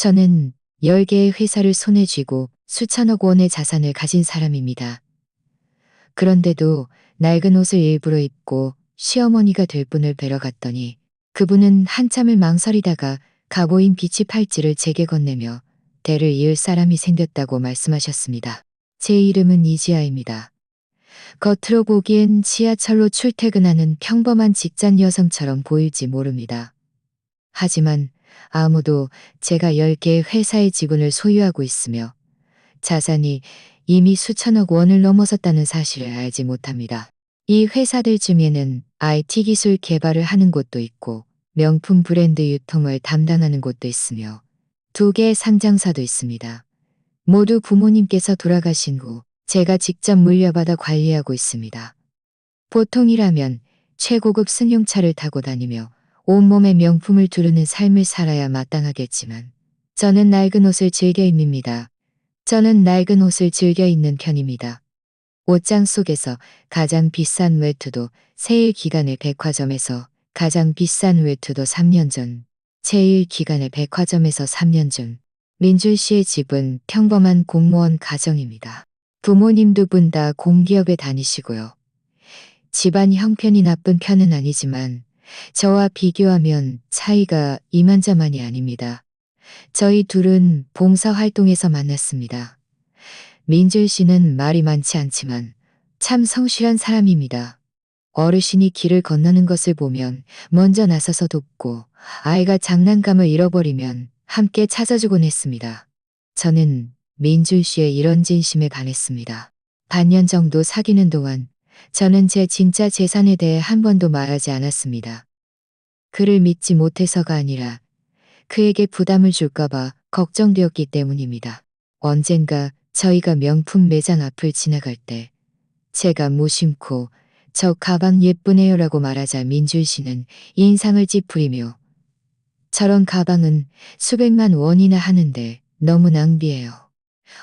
저는 10개의 회사를 손에 쥐고 수천억 원의 자산을 가진 사람입니다. 그런데도 낡은 옷을 일부러 입고 시어머니가 될 분을 뵈러 갔더니 그분은 한참을 망설이다가 가보인 비치 팔찌를 제게 건네며 대를 이을 사람이 생겼다고 말씀하셨습니다. 제 이름은 이지아입니다. 겉으로 보기엔 지하철로 출퇴근하는 평범한 직장 여성처럼 보일지 모릅니다. 하지만 아무도 제가 10개의 회사의 지분을 소유하고 있으며 자산이 이미 수천억 원을 넘어섰다는 사실을 알지 못합니다. 이 회사들 중에는 IT 기술 개발을 하는 곳도 있고 명품 브랜드 유통을 담당하는 곳도 있으며 2개의 상장사도 있습니다. 모두 부모님께서 돌아가신 후 제가 직접 물려받아 관리하고 있습니다. 보통이라면 최고급 승용차를 타고 다니며 온몸에 명품을 두르는 삶을 살아야 마땅하겠지만 저는 낡은 옷을 즐겨 입습니다. 저는 낡은 옷을 즐겨 입는 편입니다. 옷장 속에서 가장 비싼 외투도 세일 기간의 백화점에서 가장 비싼 외투도 3년 전, 세일 기간의 백화점에서 3년 전. 민준 씨의 집은 평범한 공무원 가정입니다. 부모님 두 분 다 공기업에 다니시고요. 집안 형편이 나쁜 편은 아니지만 저와 비교하면 차이가 이만저만이 아닙니다. 저희 둘은 봉사활동에서 만났습니다. 민준 씨는 말이 많지 않지만 참 성실한 사람입니다. 어르신이 길을 건너는 것을 보면 먼저 나서서 돕고 아이가 장난감을 잃어버리면 함께 찾아주곤 했습니다. 저는 민준 씨의 이런 진심에 반했습니다. 반년 정도 사귀는 동안 저는 제 진짜 재산에 대해 한 번도 말하지 않았습니다. 그를 믿지 못해서가 아니라 그에게 부담을 줄까봐 걱정되었기 때문입니다. 언젠가 저희가 명품 매장 앞을 지나갈 때 제가 무심코 저 가방 예쁘네요라고 말하자 민준 씨는 인상을 찌푸리며 저런 가방은 수백만 원이나 하는데 너무 낭비해요.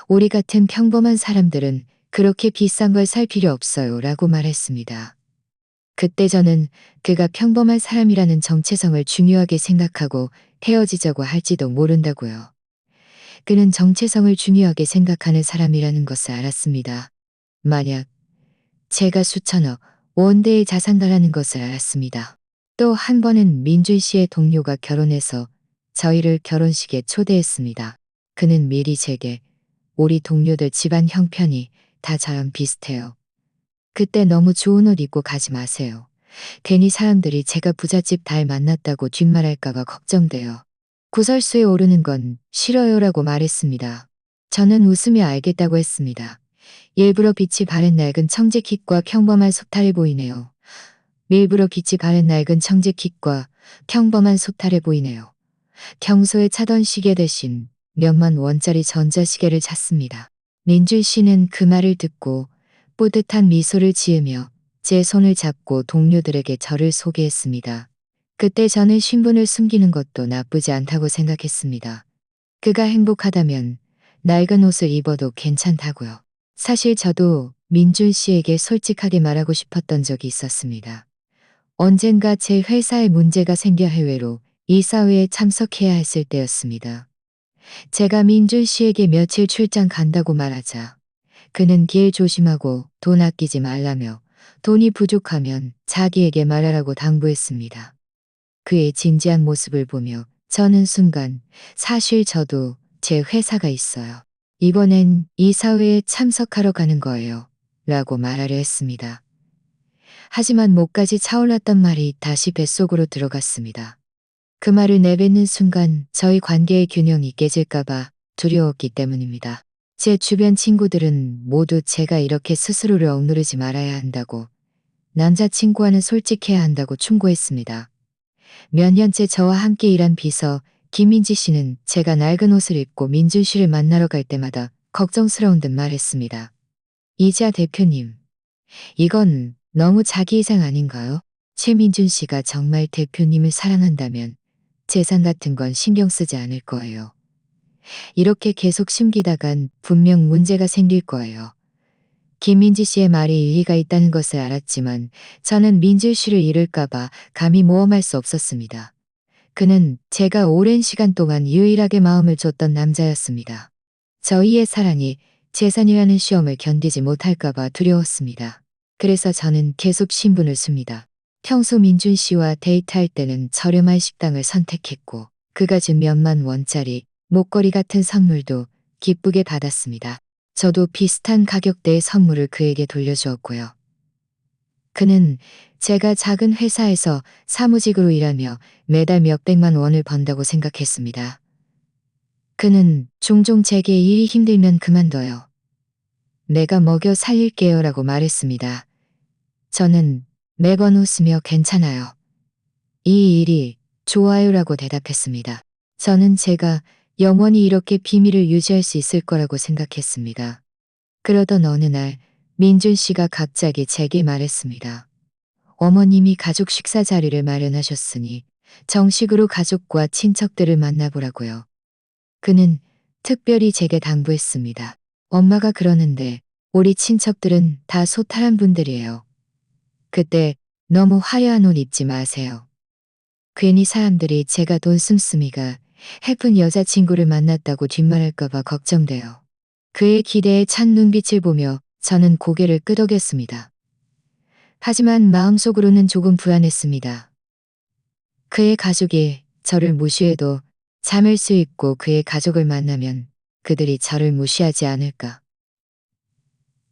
우리 같은 평범한 사람들은 그렇게 비싼 걸 살 필요 없어요 라고 말했습니다. 그때 저는 그가 평범한 사람이라는 정체성을 중요하게 생각하고 헤어지자고 할지도 모른다고요. 그는 정체성을 중요하게 생각하는 사람이라는 것을 알았습니다. 만약 제가 수천억 원대의 자산가라는 것을 알았습니다. 또 한 번은 민준 씨의 동료가 결혼해서 저희를 결혼식에 초대했습니다. 그는 미리 제게 우리 동료들 집안 형편이 다 저랑 비슷해요. 그때 너무 좋은 옷 입고 가지 마세요. 괜히 사람들이 제가 부잣집 달 만났다고 뒷말할까봐 걱정돼요. 구설수에 오르는 건 싫어요라고 말했습니다. 저는 웃으며 알겠다고 했습니다. 일부러 빛이 바랜 낡은 청재킷과 평범한 속탈해 보이네요. 일부러 빛이 바랜 낡은 청재킷과 평범한 속탈해 보이네요. 평소에 차던 시계 대신 몇만 원짜리 전자시계를 샀습니다. 민준 씨는 그 말을 듣고 뿌듯한 미소를 지으며 제 손을 잡고 동료들에게 저를 소개했습니다. 그때 저는 신분을 숨기는 것도 나쁘지 않다고 생각했습니다. 그가 행복하다면 낡은 옷을 입어도 괜찮다고요. 사실 저도 민준 씨에게 솔직하게 말하고 싶었던 적이 있었습니다. 언젠가 제 회사에 문제가 생겨 해외로 이사회에 참석해야 했을 때였습니다. 제가 민준 씨에게 며칠 출장 간다고 말하자 그는 길 조심하고 돈 아끼지 말라며 돈이 부족하면 자기에게 말하라고 당부했습니다. 그의 진지한 모습을 보며 저는 순간 사실 저도 제 회사가 있어요. 이번엔 이사회에 참석하러 가는 거예요. 라고 말하려 했습니다. 하지만 목까지 차올랐던 말이 다시 뱃속으로 들어갔습니다. 그 말을 내뱉는 순간 저희 관계의 균형이 깨질까봐 두려웠기 때문입니다. 제 주변 친구들은 모두 제가 이렇게 스스로를 억누르지 말아야 한다고, 남자친구와는 솔직해야 한다고 충고했습니다. 몇 년째 저와 함께 일한 비서 김민지 씨는 제가 낡은 옷을 입고 민준 씨를 만나러 갈 때마다 걱정스러운 듯 말했습니다. 이지아 대표님, 이건 너무 자기 이상 아닌가요? 최민준 씨가 정말 대표님을 사랑한다면 재산 같은 건 신경 쓰지 않을 거예요. 이렇게 계속 숨기다간 분명 문제가 생길 거예요. 김민지 씨의 말이 일리가 있다는 것을 알았지만 저는 민준 씨를 잃을까봐 감히 모험할 수 없었습니다. 그는 제가 오랜 시간 동안 유일하게 마음을 줬던 남자였습니다. 저희의 사랑이 재산이라는 시험을 견디지 못할까봐 두려웠습니다. 그래서 저는 계속 신분을 씁니다. 평소 민준 씨와 데이트할 때는 저렴한 식당을 선택했고 그가 준 몇만 원짜리 목걸이 같은 선물도 기쁘게 받았습니다. 저도 비슷한 가격대의 선물을 그에게 돌려주었고요. 그는 제가 작은 회사에서 사무직으로 일하며 매달 몇백만 원을 번다고 생각했습니다. 그는 종종 제게 일이 힘들면 그만둬요. 내가 먹여 살릴게요 라고 말했습니다. 저는 매번 웃으며 괜찮아요. 이 일이 좋아요 라고 대답했습니다. 저는 제가 영원히 이렇게 비밀을 유지할 수 있을 거라고 생각했습니다. 그러던 어느 날 민준 씨가 갑자기 제게 말했습니다. 어머님이 가족 식사 자리를 마련하셨으니 정식으로 가족과 친척들을 만나보라고요. 그는 특별히 제게 당부했습니다. 엄마가 그러는데 우리 친척들은 다 소탈한 분들이에요. 그때 너무 화려한 옷 입지 마세요. 괜히 사람들이 제가 돈 씀씀이가 예쁜 여자친구를 만났다고 뒷말할까봐 걱정돼요. 그의 기대에 찬 눈빛을 보며 저는 고개를 끄덕였습니다. 하지만 마음속으로는 조금 불안했습니다. 그의 가족이 저를 무시해도 잠을 수 있고 그의 가족을 만나면 그들이 저를 무시하지 않을까.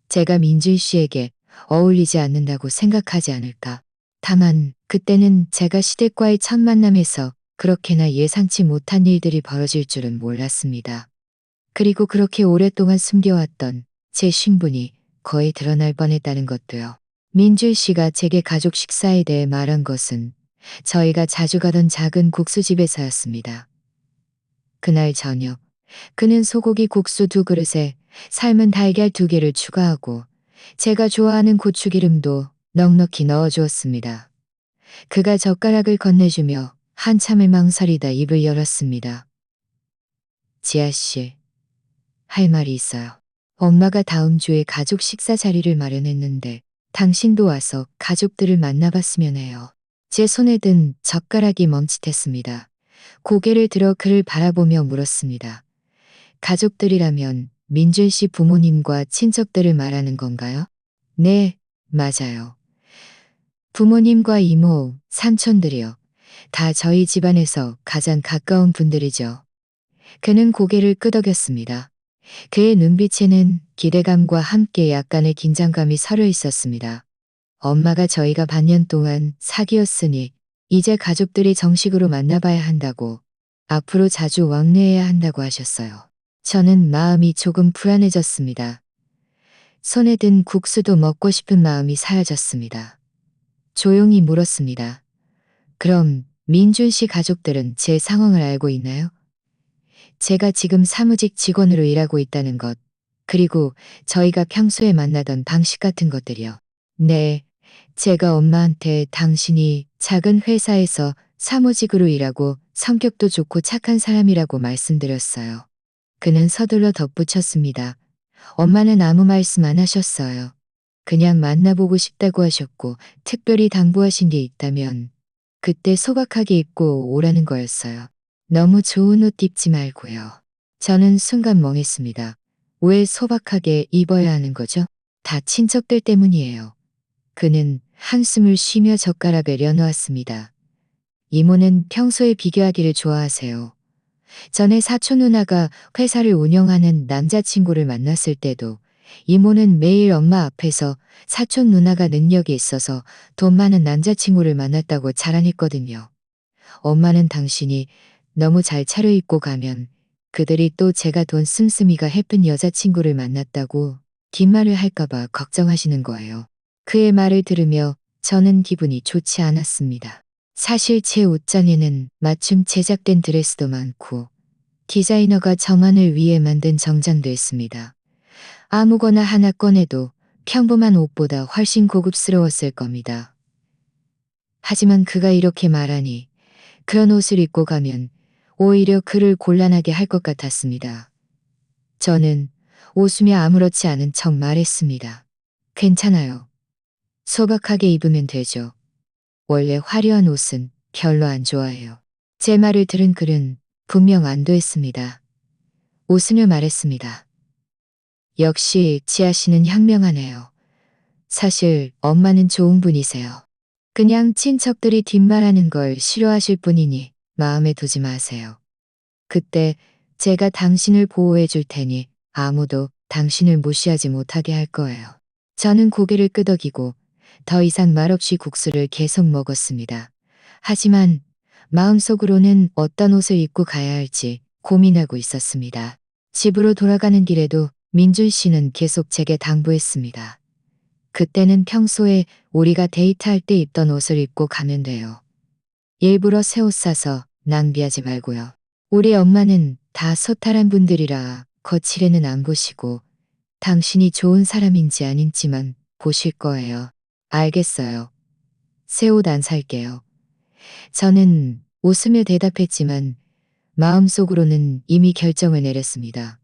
제가 민준 씨에게 어울리지 않는다고 생각하지 않을까. 다만 그때는 제가 시댁과의 첫 만남에서 그렇게나 예상치 못한 일들이 벌어질 줄은 몰랐습니다. 그리고 그렇게 오랫동안 숨겨왔던 제 신분이 거의 드러날 뻔했다는 것도요. 민준 씨가 제게 가족 식사에 대해 말한 것은 저희가 자주 가던 작은 국수집에서였습니다. 그날 저녁 그는 소고기 국수 2그릇에 삶은 달걀 2개를 추가하고 제가 좋아하는 고추기름도 넉넉히 넣어주었습니다. 그가 젓가락을 건네주며 한참을 망설이다 입을 열었습니다. 지아 씨, 할 말이 있어요. 엄마가 다음 주에 가족 식사 자리를 마련했는데 당신도 와서 가족들을 만나봤으면 해요. 제 손에 든 젓가락이 멈칫했습니다. 고개를 들어 그를 바라보며 물었습니다. 가족들이라면 민준 씨 부모님과 친척들을 말하는 건가요? 네, 맞아요. 부모님과 이모, 삼촌들이요. 다 저희 집안에서 가장 가까운 분들이죠. 그는 고개를 끄덕였습니다. 그의 눈빛에는 기대감과 함께 약간의 긴장감이 서려 있었습니다. 엄마가 저희가 반년 동안 사귀었으니 이제 가족들이 정식으로 만나봐야 한다고, 앞으로 자주 왕래해야 한다고 하셨어요. 저는 마음이 조금 불안해졌습니다. 손에 든 국수도 먹고 싶은 마음이 사라졌습니다. 조용히 물었습니다. 그럼 민준 씨 가족들은 제 상황을 알고 있나요? 제가 지금 사무직 직원으로 일하고 있다는 것, 그리고 저희가 평소에 만나던 방식 같은 것들이요. 네, 제가 엄마한테 당신이 작은 회사에서 사무직으로 일하고 성격도 좋고 착한 사람이라고 말씀드렸어요. 그는 서둘러 덧붙였습니다. 엄마는 아무 말씀 안 하셨어요. 그냥 만나보고 싶다고 하셨고 특별히 당부하신 게 있다면 그때 소박하게 입고 오라는 거였어요. 너무 좋은 옷 입지 말고요. 저는 순간 멍했습니다. 왜 소박하게 입어야 하는 거죠? 다 친척들 때문이에요. 그는 한숨을 쉬며 젓가락을 내놓았습니다. 이모는 평소에 비교하기를 좋아하세요. 전에 사촌 누나가 회사를 운영하는 남자친구를 만났을 때도 이모는 매일 엄마 앞에서 사촌 누나가 능력이 있어서 돈 많은 남자친구를 만났다고 자랑했거든요. 엄마는 당신이 너무 잘 차려입고 가면 그들이 또 제가 돈 씀씀이가 예쁜 여자친구를 만났다고 뒷말을 할까봐 걱정하시는 거예요. 그의 말을 들으며 저는 기분이 좋지 않았습니다. 사실 제 옷장에는 맞춤 제작된 드레스도 많고 디자이너가 저만을 위해 만든 정장도 있습니다. 아무거나 하나 꺼내도 평범한 옷보다 훨씬 고급스러웠을 겁니다. 하지만 그가 이렇게 말하니 그런 옷을 입고 가면 오히려 그를 곤란하게 할 것 같았습니다. 저는 웃으며 아무렇지 않은 척 말했습니다. 괜찮아요. 소박하게 입으면 되죠. 원래 화려한 옷은 별로 안 좋아해요. 제 말을 들은 그는 분명 안도했습니다. 웃으며 말했습니다. 역시 지아 씨는 현명하네요. 사실 엄마는 좋은 분이세요. 그냥 친척들이 뒷말하는 걸 싫어하실 뿐이니 마음에 두지 마세요. 그때 제가 당신을 보호해 줄 테니 아무도 당신을 무시하지 못하게 할 거예요. 저는 고개를 끄덕이고 더 이상 말없이 국수를 계속 먹었습니다. 하지만 마음속으로는 어떤 옷을 입고 가야 할지 고민하고 있었습니다. 집으로 돌아가는 길에도 민준 씨는 계속 제게 당부했습니다. 그때는 평소에 우리가 데이트할 때 입던 옷을 입고 가면 돼요. 일부러 새 옷 사서 낭비하지 말고요. 우리 엄마는 다 소탈한 분들이라 거칠에는 안 보시고 당신이 좋은 사람인지 아닌지만 보실 거예요. 알겠어요. 새 옷 안 살게요. 저는 웃으며 대답했지만 마음속으로는 이미 결정을 내렸습니다.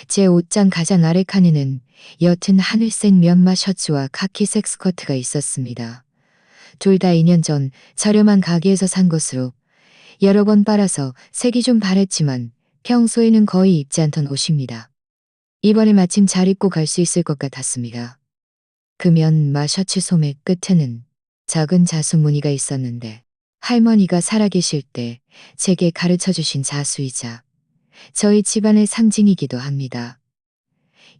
제 옷장 가장 아래 칸에는 옅은 하늘색 면마 셔츠와 카키색 스커트가 있었습니다. 둘 다 2년 전 저렴한 가게에서 산 것으로 여러 번 빨아서 색이 좀 바랬지만 평소에는 거의 입지 않던 옷입니다. 이번에 마침 잘 입고 갈 수 있을 것 같았습니다. 그 면마 셔츠 소매 끝에는 작은 자수 무늬가 있었는데 할머니가 살아계실 때 제게 가르쳐 주신 자수이자 저희 집안의 상징이기도 합니다.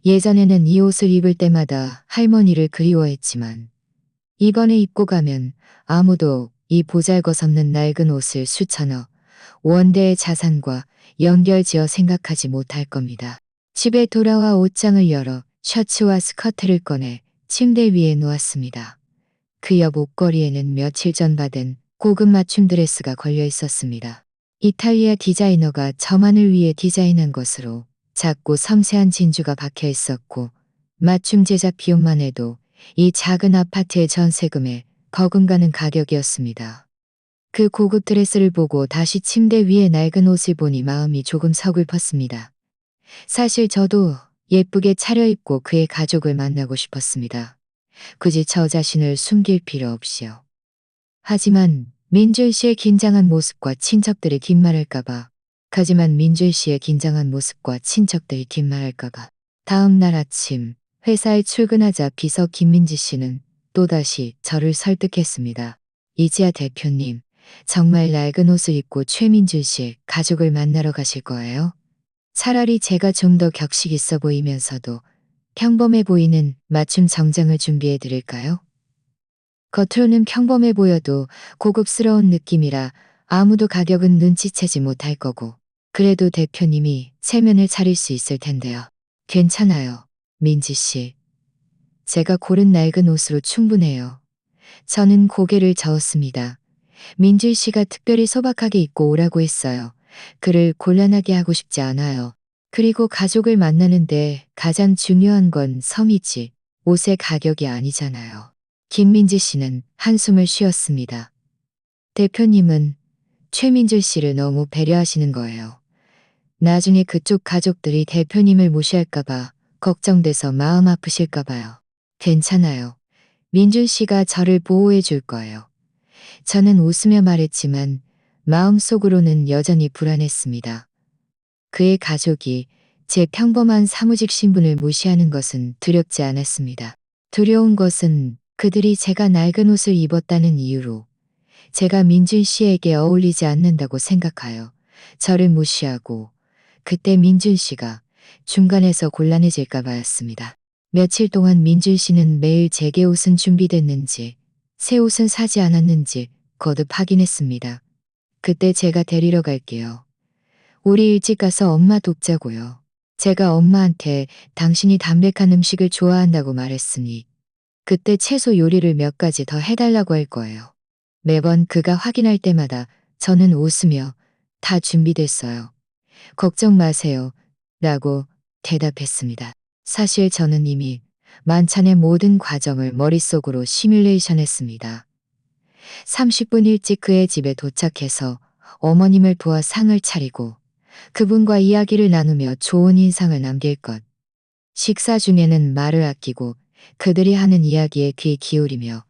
예전에는 이 옷을 입을 때마다 할머니를 그리워했지만 이번에 입고 가면 아무도 이 보잘것없는 낡은 옷을 수천억 원대의 자산과 연결지어 생각하지 못할 겁니다. 집에 돌아와 옷장을 열어 셔츠와 스커트를 꺼내 침대 위에 놓았습니다. 그 옆 옷걸이에는 며칠 전 받은 고급 맞춤 드레스가 걸려 있었습니다. 이탈리아 디자이너가 저만을 위해 디자인한 것으로 작고 섬세한 진주가 박혀 있었고 맞춤 제작 비용만 해도 이 작은 아파트의 전세금에 버금가는 가격이었습니다. 그 고급 드레스를 보고 다시 침대 위에 낡은 옷을 보니 마음이 조금 서글펐습니다. 사실 저도 예쁘게 차려입고 그의 가족을 만나고 싶었습니다. 굳이 저 자신을 숨길 필요 없이요. 하지만 민준 씨의 긴장한 모습과 친척들이 뒷말할까봐 하지만 민준 씨의 긴장한 모습과 친척들이 뒷말할까봐 다음 날 아침 회사에 출근하자 비서 김민지 씨는 또다시 저를 설득했습니다. 이지아 대표님, 정말 낡은 옷을 입고 최민준 씨의 가족을 만나러 가실 거예요? 차라리 제가 좀 더 격식 있어 보이면서도 평범해 보이는 맞춤 정장을 준비해 드릴까요? 겉으로는 평범해 보여도 고급스러운 느낌이라 아무도 가격은 눈치채지 못할 거고 그래도 대표님이 체면을 차릴 수 있을 텐데요. 괜찮아요. 민지 씨. 제가 고른 낡은 옷으로 충분해요. 저는 고개를 저었습니다. 민지 씨가 특별히 소박하게 입고 오라고 했어요. 그를 곤란하게 하고 싶지 않아요. 그리고 가족을 만나는데 가장 중요한 건 섬이지 옷의 가격이 아니잖아요. 김민지 씨는 한숨을 쉬었습니다. 대표님은 최민주 씨를 너무 배려하시는 거예요. 나중에 그쪽 가족들이 대표님을 무시할까봐 걱정돼서 마음 아프실까봐요. 괜찮아요. 민준 씨가 저를 보호해 줄 거예요. 저는 웃으며 말했지만 마음속으로는 여전히 불안했습니다. 그의 가족이 제 평범한 사무직 신분을 무시하는 것은 두렵지 않았습니다. 두려운 것은 그들이 제가 낡은 옷을 입었다는 이유로 제가 민준 씨에게 어울리지 않는다고 생각하여 저를 무시하고 그때 민준 씨가 중간에서 곤란해질까 봐였습니다. 며칠 동안 민준 씨는 매일 제게 옷은 준비됐는지 새 옷은 사지 않았는지 거듭 확인했습니다. 그때 제가 데리러 갈게요. 우리 일찍 가서 엄마 돕자고요. 제가 엄마한테 당신이 담백한 음식을 좋아한다고 말했으니 그때 채소 요리를 몇 가지 더 해달라고 할 거예요. 매번 그가 확인할 때마다 저는 웃으며 다 준비됐어요. 걱정 마세요. 라고 대답했습니다. 사실 저는 이미 만찬의 모든 과정을 머릿속으로 시뮬레이션 했습니다. 30분 일찍 그의 집에 도착해서 어머님을 도와 상을 차리고 그분과 이야기를 나누며 좋은 인상을 남길 것. 식사 중에는 말을 아끼고 그들이 하는 이야기에 귀 기울이며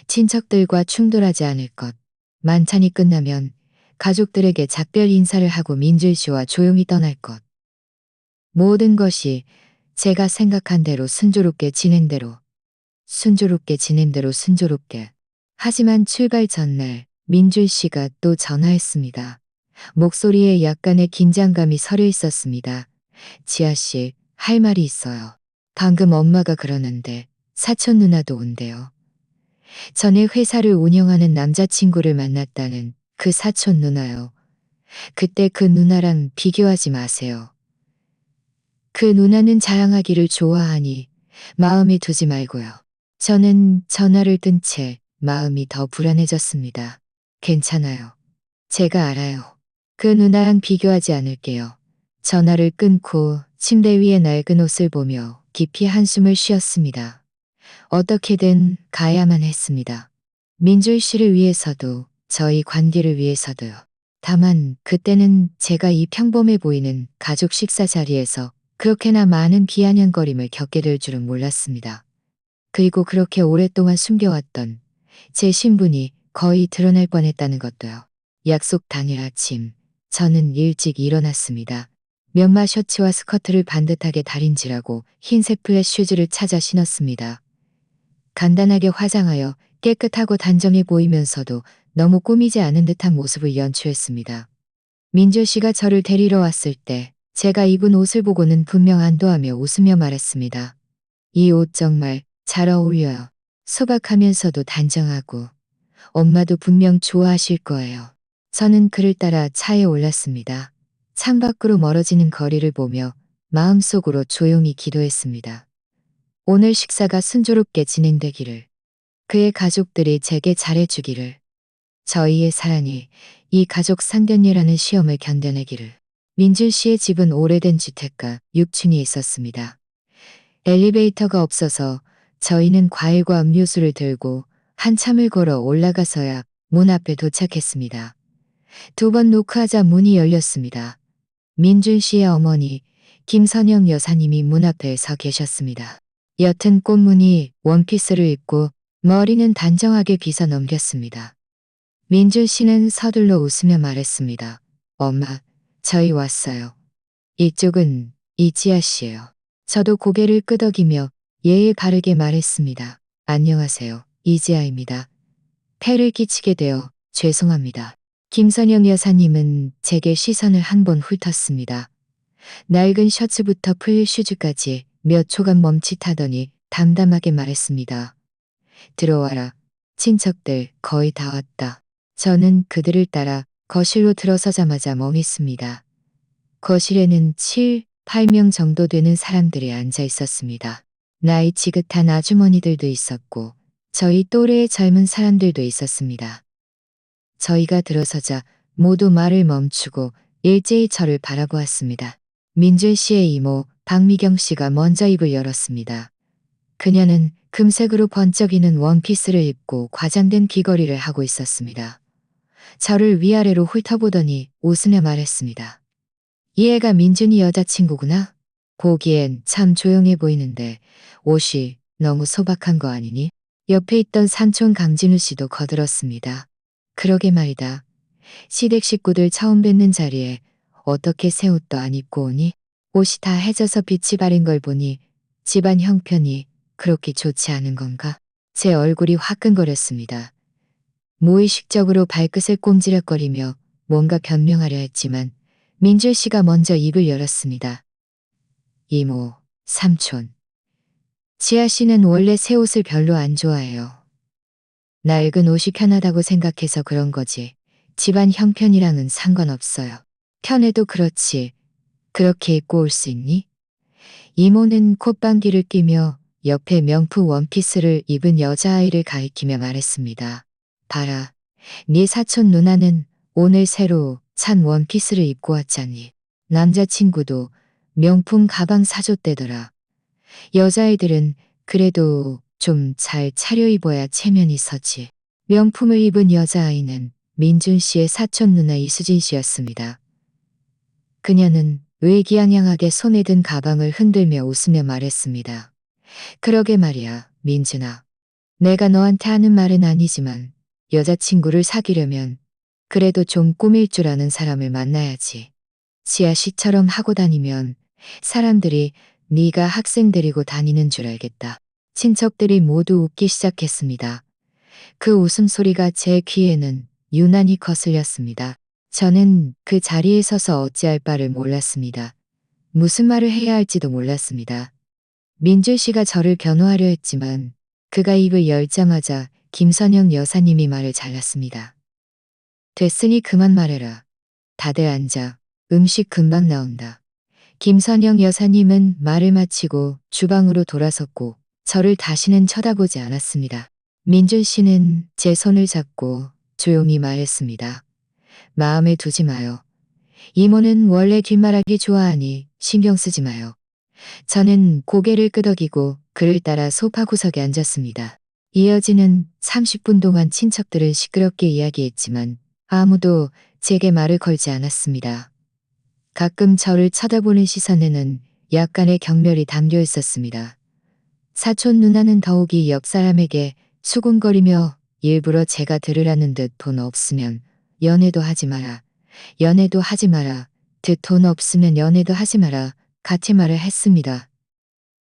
친척들과 충돌하지 않을 것. 만찬이 끝나면 가족들에게 작별 인사를 하고 민준 씨와 조용히 떠날 것. 모든 것이 제가 생각한 대로 순조롭게 진행대로, 순조롭게 진행대로 순조롭게. 하지만 출발 전날 민준 씨가 또 전화했습니다. 목소리에 약간의 긴장감이 서려 있었습니다. 지아 씨, 할 말이 있어요. 방금 엄마가 그러는데 사촌 누나도 온대요. 전에 회사를 운영하는 남자친구를 만났다는 그 사촌 누나요. 그때 그 누나랑 비교하지 마세요. 그 누나는 자랑하기를 좋아하니 마음에 두지 말고요. 저는 전화를 뜬 채 마음이 더 불안해졌습니다. 괜찮아요. 제가 알아요. 그 누나랑 비교하지 않을게요. 전화를 끊고 침대 위에 낡은 옷을 보며 깊이 한숨을 쉬었습니다. 어떻게든 가야만 했습니다. 민줄 씨를 위해서도 저희 관계를 위해서도요. 다만 그때는 제가 이 평범해 보이는 가족 식사 자리에서 그렇게나 많은 비아냥거림을 겪게 될 줄은 몰랐습니다. 그리고 그렇게 오랫동안 숨겨왔던 제 신분이 거의 드러날 뻔했다는 것도요. 약속 당일 아침, 저는 일찍 일어났습니다. 면마 셔츠와 스커트를 반듯하게 다림질하고 흰색 플랫 슈즈를 찾아 신었습니다. 간단하게 화장하여 깨끗하고 단정해 보이면서도 너무 꾸미지 않은 듯한 모습을 연출했습니다. 민주 씨가 저를 데리러 왔을 때 제가 입은 옷을 보고는 분명 안도하며 웃으며 말했습니다. 이 옷 정말 잘 어울려요. 소박하면서도 단정하고 엄마도 분명 좋아하실 거예요. 저는 그를 따라 차에 올랐습니다. 창밖으로 멀어지는 거리를 보며 마음속으로 조용히 기도했습니다. 오늘 식사가 순조롭게 진행되기를, 그의 가족들이 제게 잘해주기를, 저희의 사랑이 이 가족 상견례라는 시험을 견뎌내기를. 민준 씨의 집은 오래된 주택가 6층에 있었습니다. 엘리베이터가 없어서 저희는 과일과 음료수를 들고 한참을 걸어 올라가서야 문 앞에 도착했습니다. 2번 노크하자 문이 열렸습니다. 민준 씨의 어머니 김선영 여사님이 문 앞에 서 계셨습니다. 옅은 꽃무늬 원피스를 입고 머리는 단정하게 빗어 넘겼습니다. 민준 씨는 서둘러 웃으며 말했습니다. 엄마, 저희 왔어요. 이쪽은 이지아 씨예요. 저도 고개를 끄덕이며 예의 바르게 말했습니다. 안녕하세요. 이지아입니다. 폐를 끼치게 되어 죄송합니다. 김선영 여사님은 제게 시선을 한 번 훑었습니다. 낡은 셔츠부터 풀 슈즈까지 몇 초간 멈칫하더니 담담하게 말했습니다. 들어와라. 친척들 거의 다 왔다. 저는 그들을 따라 거실로 들어서자마자 멍했습니다. 거실에는 7, 8명 정도 되는 사람들이 앉아 있었습니다. 나이 지긋한 아주머니들도 있었고 저희 또래의 젊은 사람들도 있었습니다. 저희가 들어서자 모두 말을 멈추고 일제히 저를 바라보았습니다. 민준 씨의 이모 박미경 씨가 먼저 입을 열었습니다. 그녀는 금색으로 번쩍이는 원피스를 입고 과장된 귀걸이를 하고 있었습니다. 저를 위아래로 훑어보더니 웃으며 말했습니다. 이 애가 민준이 여자친구구나. 보기엔 참 조용해 보이는데 옷이 너무 소박한 거 아니니? 옆에 있던 삼촌 강진우 씨도 거들었습니다. 그러게 말이다. 시댁 식구들 처음 뵙는 자리에 어떻게 새 옷도 안 입고 오니? 옷이 다 해져서 빛이 바랜 걸 보니 집안 형편이 그렇게 좋지 않은 건가? 제 얼굴이 화끈거렸습니다. 무의식적으로 발끝을 꼼지락거리며 뭔가 변명하려 했지만 민준 씨가 먼저 입을 열었습니다. 이모, 삼촌. 지아 씨는 원래 새 옷을 별로 안 좋아해요. 낡은 옷이 편하다고 생각해서 그런 거지. 집안 형편이랑은 상관없어요. 편해도 그렇지. 그렇게 입고 올 수 있니? 이모는 콧방귀를 뀌며 옆에 명품 원피스를 입은 여자아이를 가리키며 말했습니다. 봐라. 네 사촌 누나는 오늘 새로 산 원피스를 입고 왔잖니. 남자친구도 명품 가방 사줬대더라. 여자애들은 그래도 좀 잘 차려입어야 체면이 서지. 명품을 입은 여자아이는 민준 씨의 사촌 누나 이수진 씨였습니다. 그녀는 의기양양하게 손에 든 가방을 흔들며 웃으며 말했습니다. 그러게 말이야, 민준아. 내가 너한테 하는 말은 아니지만 여자친구를 사귀려면 그래도 좀 꾸밀 줄 아는 사람을 만나야지. 지아 씨처럼 하고 다니면 사람들이 네가 학생 데리고 다니는 줄 알겠다. 친척들이 모두 웃기 시작했습니다. 그 웃음소리가 제 귀에는 유난히 거슬렸습니다. 저는 그 자리에 서서 어찌할 바를 몰랐습니다. 무슨 말을 해야 할지도 몰랐습니다. 민준 씨가 저를 변호하려 했지만 그가 입을 열자마자 김선영 여사님이 말을 잘랐습니다. 됐으니 그만 말해라. 다들 앉아. 음식 금방 나온다. 김선영 여사님은 말을 마치고 주방으로 돌아섰고 저를 다시는 쳐다보지 않았습니다. 민준 씨는 제 손을 잡고 조용히 말했습니다. 마음에 두지 마요. 이모는 원래 뒷말하기 좋아하니 신경 쓰지 마요. 저는 고개를 끄덕이고 그를 따라 소파 구석에 앉았습니다. 이어지는 30분 동안 친척들은 시끄럽게 이야기했지만 아무도 제게 말을 걸지 않았습니다. 가끔 저를 쳐다보는 시선에는 약간의 경멸이 담겨 있었습니다. 사촌 누나는 더욱이 옆 사람에게 수군거리며 일부러 제가 들으라는 듯 돈 없으면 연애도 하지 마라. 연애도 하지 마라. 듯 돈 없으면 연애도 하지 마라. 같은 말을 했습니다.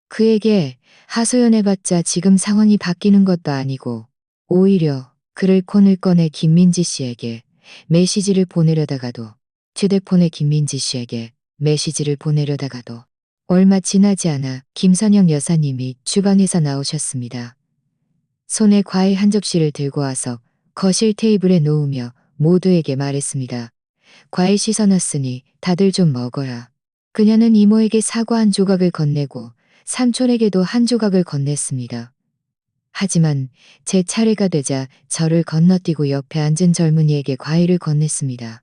그에게 하소연해봤자 지금 상황이 바뀌는 것도 아니고 오히려 그를 콘을 꺼내 김민지 씨에게 메시지를 보내려다가도 휴대폰에 김민지 씨에게 메시지를 보내려다가도 얼마 지나지 않아 김선영 여사님이 주방에서 나오셨습니다. 손에 과일 한 접시를 들고 와서 거실 테이블에 놓으며 모두에게 말했습니다. 과일 씻어놨으니 다들 좀 먹어라. 그녀는 이모에게 사과 한 조각을 건네고 삼촌에게도 한 조각을 건넸습니다. 하지만 제 차례가 되자 저를 건너뛰고 옆에 앉은 젊은이에게 과일을 건넸습니다.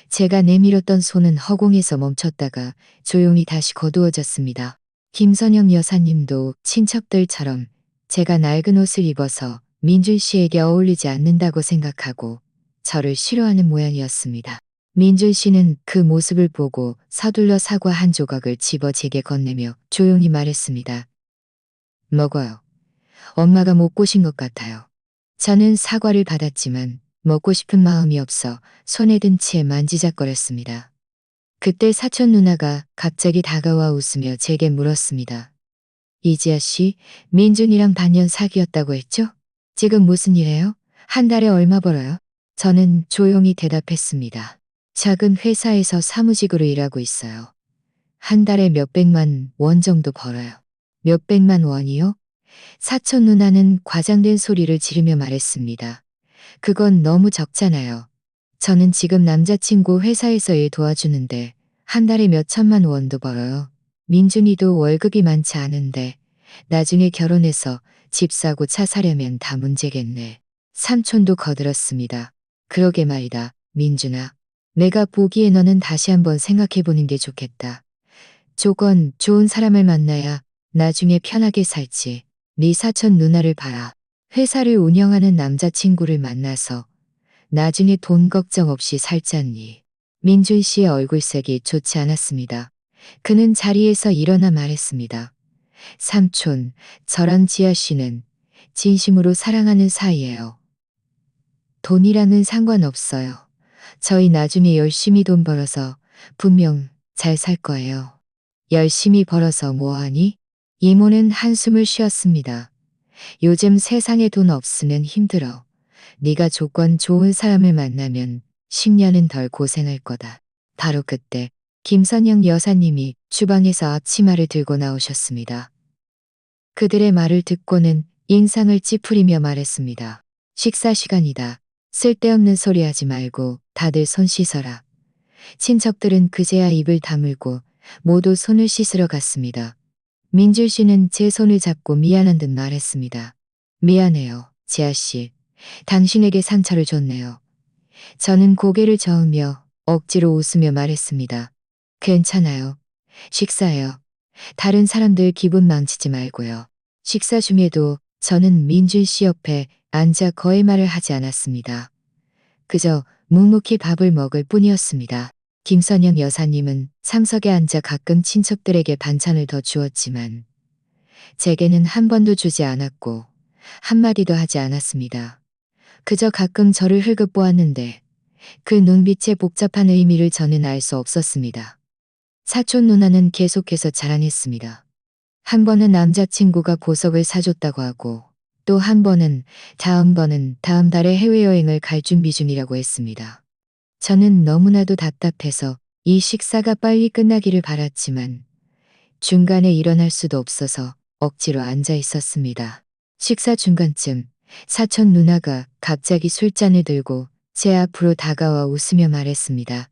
제가 내밀었던 손은 허공에서 멈췄다가 조용히 다시 거두어졌습니다. 김선영 여사님도 친척들처럼 제가 낡은 옷을 입어서 민준 씨에게 어울리지 않는다고 생각하고 저를 싫어하는 모양이었습니다. 민준 씨는 그 모습을 보고 서둘러 사과 한 조각을 집어 제게 건네며 조용히 말했습니다. 먹어요. 엄마가 못 꼬신 것 같아요. 저는 사과를 받았지만 먹고 싶은 마음이 없어 손에 든 채 만지작거렸습니다. 그때 사촌 누나가 갑자기 다가와 웃으며 제게 물었습니다. 이지아 씨, 민준이랑 반년 사귀었다고 했죠? 지금 무슨 일해요? 한 달에 얼마 벌어요? 저는 조용히 대답했습니다. 작은 회사에서 사무직으로 일하고 있어요. 한 달에 몇백만 원 정도 벌어요. 몇백만 원이요? 사촌 누나는 과장된 소리를 지르며 말했습니다. 그건 너무 적잖아요. 저는 지금 남자친구 회사에서 일 도와주는데 한 달에 몇 천만 원도 벌어요. 민준이도 월급이 많지 않은데 나중에 결혼해서 집 사고 차 사려면 다 문제겠네. 삼촌도 거들었습니다. 그러게 말이다, 민준아. 내가 보기에 너는 다시 한번 생각해보는 게 좋겠다. 조건 좋은 사람을 만나야 나중에 편하게 살지. 네 사촌 누나를 봐라. 회사를 운영하는 남자친구를 만나서 나중에 돈 걱정 없이 살잖니. 민준 씨의 얼굴색이 좋지 않았습니다. 그는 자리에서 일어나 말했습니다. 삼촌, 저랑 지아 씨는 진심으로 사랑하는 사이예요. 돈이랑은 상관없어요. 저희 나중에 열심히 돈 벌어서 분명 잘 살 거예요. 열심히 벌어서 뭐하니? 이모는 한숨을 쉬었습니다. 요즘 세상에 돈 없으면 힘들어. 네가 조건 좋은 사람을 만나면 10년은 덜 고생할 거다. 바로 그때 김선영 여사님이 주방에서 앞치마를 들고 나오셨습니다. 그들의 말을 듣고는 인상을 찌푸리며 말했습니다. 식사 시간이다. 쓸데없는 소리 하지 말고 다들 손 씻어라. 친척들은 그제야 입을 다물고 모두 손을 씻으러 갔습니다. 민준 씨는 제 손을 잡고 미안한 듯 말했습니다. 미안해요, 지아 씨. 당신에게 상처를 줬네요. 저는 고개를 저으며 억지로 웃으며 말했습니다. 괜찮아요. 식사해요. 다른 사람들 기분 망치지 말고요. 식사 중에도 저는 민준 씨 옆에 앉아 거의 말을 하지 않았습니다. 그저 묵묵히 밥을 먹을 뿐이었습니다. 김선영 여사님은 상석에 앉아 가끔 친척들에게 반찬을 더 주었지만 제게는 한 번도 주지 않았고 한마디도 하지 않았습니다. 그저 가끔 저를 흘긋 보았는데 그 눈빛의 복잡한 의미를 저는 알 수 없었습니다. 사촌 누나는 계속해서 자랑했습니다. 한 번은 남자친구가 보석을 사줬다고 하고 또 한 번은 다음 달에 해외여행을 갈 준비 중이라고 했습니다. 저는 너무나도 답답해서 이 식사가 빨리 끝나기를 바랐지만 중간에 일어날 수도 없어서 억지로 앉아 있었습니다. 식사 중간쯤 사촌 누나가 갑자기 술잔을 들고 제 앞으로 다가와 웃으며 말했습니다.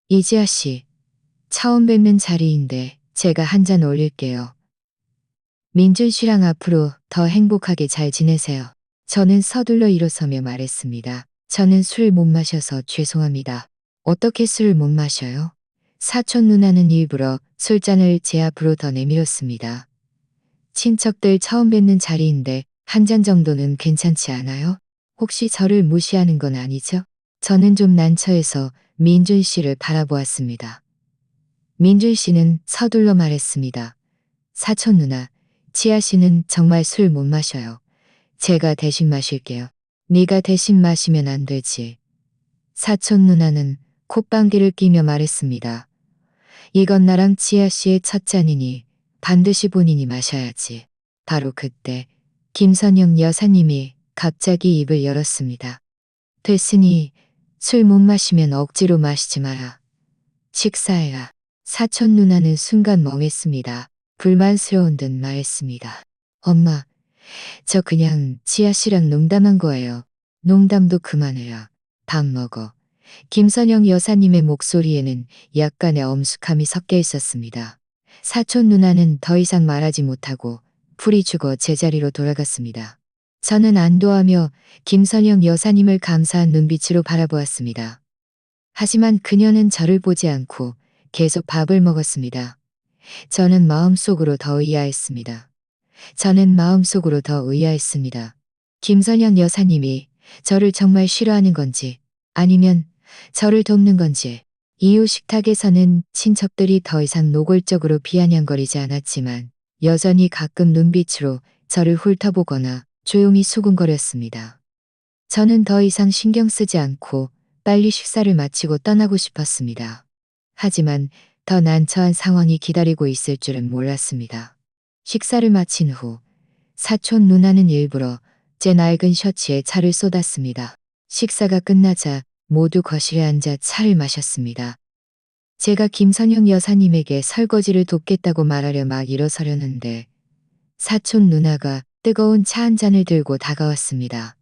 이지아 씨, 처음 뵙는 자리인데 제가 한 잔 올릴게요. 민준 씨랑 앞으로 더 행복하게 잘 지내세요. 저는 서둘러 일어서며 말했습니다. 저는 술 못 마셔서 죄송합니다. 어떻게 술을 못 마셔요? 사촌 누나는 일부러 술잔을 제 앞으로 더 내밀었습니다. 친척들 처음 뵙는 자리인데 한 잔 정도는 괜찮지 않아요? 혹시 저를 무시하는 건 아니죠? 저는 좀 난처해서 민준 씨를 바라보았습니다. 민준 씨는 서둘러 말했습니다. 사촌 누나, 지아 씨는 정말 술 못 마셔요. 제가 대신 마실게요. 네가 대신 마시면 안 되지. 사촌 누나는 콧방귀를 끼며 말했습니다. 이건 나랑 지아 씨의 첫 잔이니 반드시 본인이 마셔야지. 바로 그때 김선영 여사님이 갑자기 입을 열었습니다. 됐으니 술 못 마시면 억지로 마시지 마라. 식사해라. 사촌 누나는 순간 멍했습니다. 불만스러운 듯 말했습니다. 엄마, 저 그냥 지아 씨랑 농담한 거예요. 농담도 그만해라. 밥 먹어. 김선영 여사님의 목소리에는 약간의 엄숙함이 섞여 있었습니다. 사촌 누나는 더 이상 말하지 못하고 풀이 죽어 제자리로 돌아갔습니다. 저는 안도하며 김선영 여사님을 감사한 눈빛으로 바라보았습니다. 하지만 그녀는 저를 보지 않고 계속 밥을 먹었습니다. 저는 마음속으로 더 의아했습니다. 김선영 여사님이 저를 정말 싫어하는 건지 아니면 저를 돕는 건지. 이후 식탁에서는 친척들이 더 이상 노골적으로 비아냥거리지 않았지만 여전히 가끔 눈빛으로 저를 훑어보거나 조용히 수군거렸습니다. 저는 더 이상 신경 쓰지 않고 빨리 식사를 마치고 떠나고 싶었습니다. 하지만 더 난처한 상황이 기다리고 있을 줄은 몰랐습니다. 식사를 마친 후 사촌 누나는 일부러 제 낡은 셔츠에 차를 쏟았습니다. 식사가 끝나자 모두 거실에 앉아 차를 마셨습니다. 제가 김선영 여사님에게 설거지를 돕겠다고 말하려 막 일어서려는데 사촌 누나가 뜨거운 차 한 잔을 들고 다가왔습니다.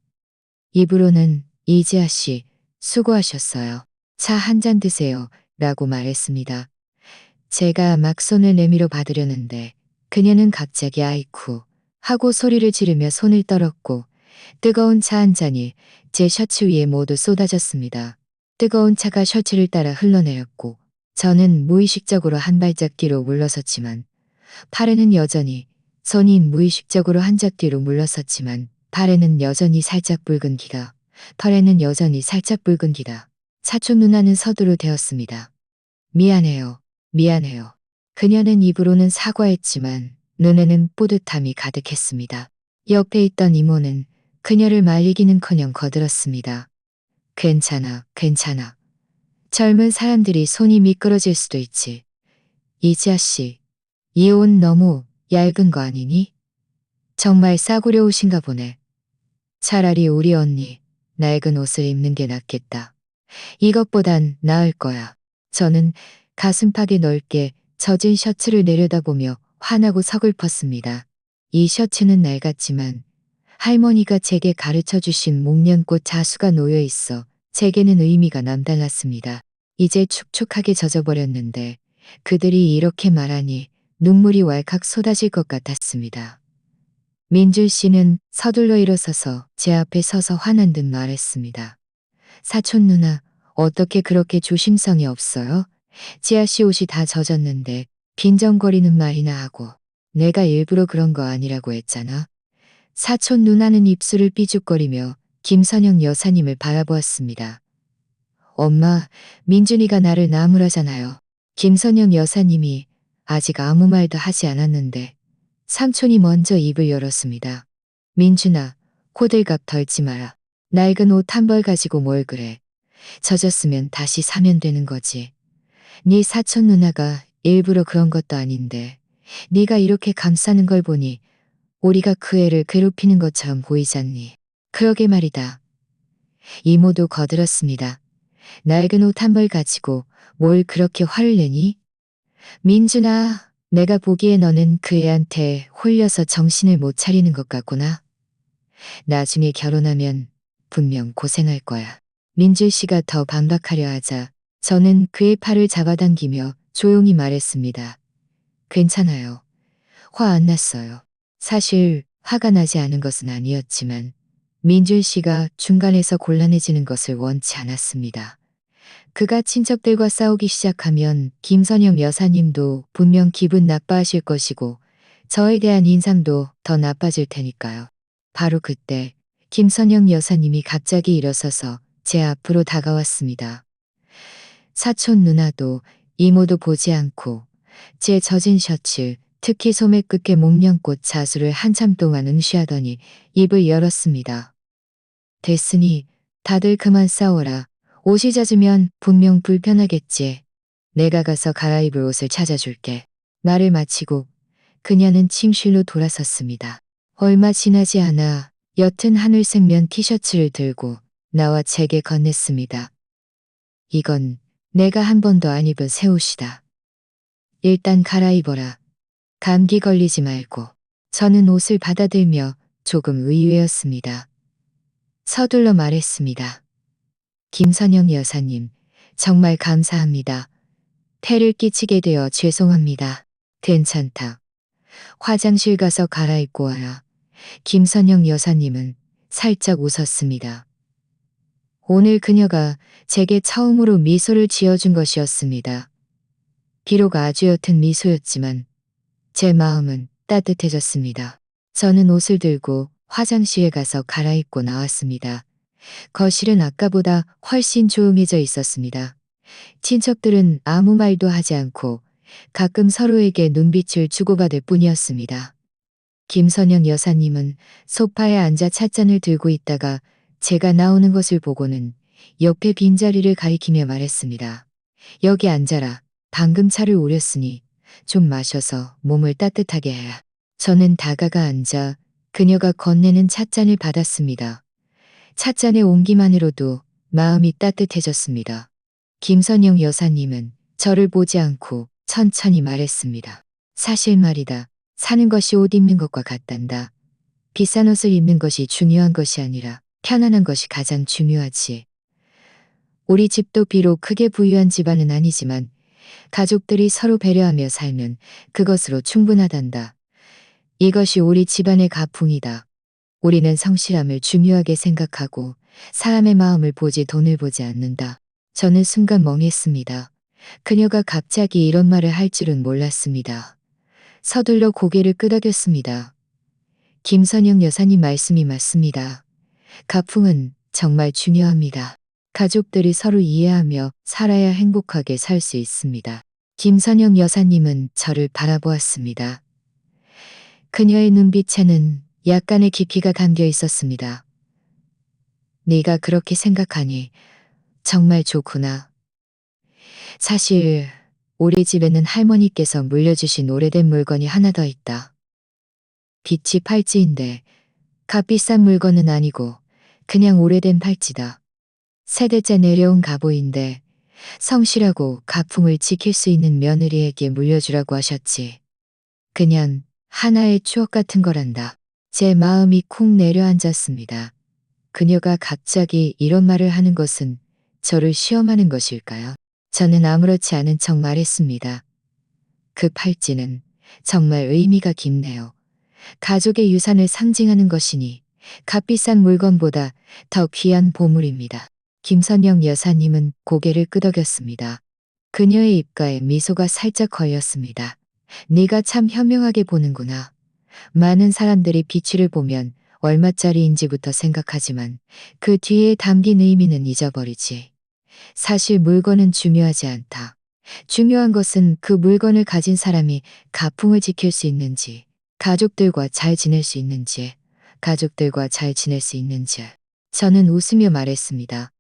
입으로는 이지아 씨, 수고하셨어요. 차 한 잔 드세요. 라고 말했습니다. 제가 막 손을 내밀어 받으려는데 그녀는 갑자기 아이쿠 하고 소리를 지르며 손을 떨었고 뜨거운 차 한 잔이 제 셔츠 위에 모두 쏟아졌습니다. 뜨거운 차가 셔츠를 따라 흘러내렸고 저는 무의식적으로 한 발짝 뒤로 물러섰지만 무의식적으로 한 짝 뒤로 물러섰지만 팔에는 여전히 살짝 붉은 기가 사촌 누나는 서두로 대었습니다. 미안해요. 그녀는 입으로는 사과했지만 눈에는 뿌듯함이 가득했습니다. 옆에 있던 이모는 그녀를 말리기는커녕 거들었습니다. 괜찮아. 젊은 사람들이 손이 미끄러질 수도 있지. 이지아 씨, 이 옷 너무 얇은 거 아니니? 정말 싸구려 옷인가 보네. 차라리 우리 언니 낡은 옷을 입는 게 낫겠다. 이것보단 나을 거야. 저는 가슴팍에 넓게 젖은 셔츠를 내려다보며 화나고 서글펐습니다. 이 셔츠는 낡았지만 할머니가 제게 가르쳐 주신 목련꽃 자수가 놓여 있어 제게는 의미가 남달랐습니다. 이제 축축하게 젖어버렸는데 그들이 이렇게 말하니 눈물이 왈칵 쏟아질 것 같았습니다. 민준 씨는 서둘러 일어서서 제 앞에 서서 화난 듯 말했습니다. 사촌 누나, 어떻게 그렇게 조심성이 없어요? 지아 씨 옷이 다 젖었는데 빈정거리는 말이나 하고 내가 일부러 그런 거 아니라고 했잖아. 사촌 누나는 입술을 삐죽거리며 김선영 여사님을 바라보았습니다. 엄마, 민준이가 나를 나무라잖아요. 김선영 여사님이 아직 아무 말도 하지 않았는데 삼촌이 먼저 입을 열었습니다. 민준아, 호들갑 덜지 마라. 낡은 옷 한 벌 가지고 뭘 그래. 젖었으면 다시 사면 되는 거지. 네 사촌 누나가 일부러 그런 것도 아닌데 네가 이렇게 감싸는 걸 보니 우리가 그 애를 괴롭히는 것처럼 보이잖니. 그러게 말이다. 이모도 거들었습니다. 낡은 옷 한 벌 가지고 뭘 그렇게 화를 내니? 민준아, 내가 보기에 너는 그 애한테 홀려서 정신을 못 차리는 것 같구나. 나중에 결혼하면 분명 고생할 거야. 민준 씨가 더 반박하려 하자 저는 그의 팔을 잡아당기며 조용히 말했습니다. 괜찮아요. 화 안 났어요. 사실 화가 나지 않은 것은 아니었지만 민준 씨가 중간에서 곤란해지는 것을 원치 않았습니다. 그가 친척들과 싸우기 시작하면 김선영 여사님도 분명 기분 나빠하실 것이고 저에 대한 인상도 더 나빠질 테니까요. 바로 그때 김선영 여사님이 갑자기 일어서서 제 앞으로 다가왔습니다. 사촌 누나도 이모도 보지 않고 제 젖은 셔츠, 특히 소매 끝에 목련꽃 자수를 한참 동안 응시하더니 입을 열었습니다. 됐으니 다들 그만 싸워라. 옷이 젖으면 분명 불편하겠지. 내가 가서 갈아입을 옷을 찾아줄게. 말을 마치고 그녀는 침실로 돌아섰습니다. 얼마 지나지 않아 옅은 하늘색 면 티셔츠를 들고 나와 제게 건넸습니다. 이건 내가 한 번도 안 입은 새 옷이다. 일단 갈아입어라. 감기 걸리지 말고. 저는 옷을 받아들며 조금 의외였습니다. 서둘러 말했습니다. 김선영 여사님, 정말 감사합니다. 태를 끼치게 되어 죄송합니다. 괜찮다. 화장실 가서 갈아입고 와라. 김선영 여사님은 살짝 웃었습니다. 오늘 그녀가 제게 처음으로 미소를 지어준 것이었습니다. 비록 아주 옅은 미소였지만 제 마음은 따뜻해졌습니다. 저는 옷을 들고 화장실에 가서 갈아입고 나왔습니다. 거실은 아까보다 훨씬 조용해져 있었습니다. 친척들은 아무 말도 하지 않고 가끔 서로에게 눈빛을 주고받을 뿐이었습니다. 김선영 여사님은 소파에 앉아 찻잔을 들고 있다가 제가 나오는 것을 보고는 옆에 빈자리를 가리키며 말했습니다. 여기 앉아라. 방금 차를 우렸으니 좀 마셔서 몸을 따뜻하게 해라. 저는 다가가 앉아 그녀가 건네는 찻잔을 받았습니다. 찻잔의 온기만으로도 마음이 따뜻해졌습니다. 김선영 여사님은 저를 보지 않고 천천히 말했습니다. 사실 말이다. 사는 것이 옷 입는 것과 같단다. 비싼 옷을 입는 것이 중요한 것이 아니라 편안한 것이 가장 중요하지. 우리 집도 비록 크게 부유한 집안은 아니지만 가족들이 서로 배려하며 살면 그것으로 충분하단다. 이것이 우리 집안의 가풍이다. 우리는 성실함을 중요하게 생각하고 사람의 마음을 보지 돈을 보지 않는다. 저는 순간 멍했습니다. 그녀가 갑자기 이런 말을 할 줄은 몰랐습니다. 서둘러 고개를 끄덕였습니다. 김선영 여사님 말씀이 맞습니다. 가풍은 정말 중요합니다. 가족들이 서로 이해하며 살아야 행복하게 살 수 있습니다. 김선영 여사님은 저를 바라보았습니다. 그녀의 눈빛에는 약간의 깊이가 담겨 있었습니다. 네가 그렇게 생각하니 정말 좋구나. 사실 우리 집에는 할머니께서 물려주신 오래된 물건이 하나 더 있다. 빛이 팔찌인데 값비싼 물건은 아니고 그냥 오래된 팔찌다. 세대째 내려온 갑오인데 성실하고 가풍을 지킬 수 있는 며느리에게 물려주라고 하셨지. 그냥 하나의 추억 같은 거란다. 제 마음이 쿵 내려앉았습니다. 그녀가 갑자기 이런 말을 하는 것은 저를 시험하는 것일까요? 저는 아무렇지 않은 척 말했습니다. 그 팔찌는 정말 의미가 깊네요. 가족의 유산을 상징하는 것이니 값비싼 물건보다 더 귀한 보물입니다. 김선영 여사님은 고개를 끄덕였습니다. 그녀의 입가에 미소가 살짝 걸렸습니다. 네가 참 현명하게 보는구나. 많은 사람들이 비치를 보면 얼마짜리인지부터 생각하지만 그 뒤에 담긴 의미는 잊어버리지. 사실 물건은 중요하지 않다. 중요한 것은 그 물건을 가진 사람이 가풍을 지킬 수 있는지, 가족들과 잘 지낼 수 있는지, 가족들과 잘 지낼 수 있는지. 저는 웃으며 말했습니다.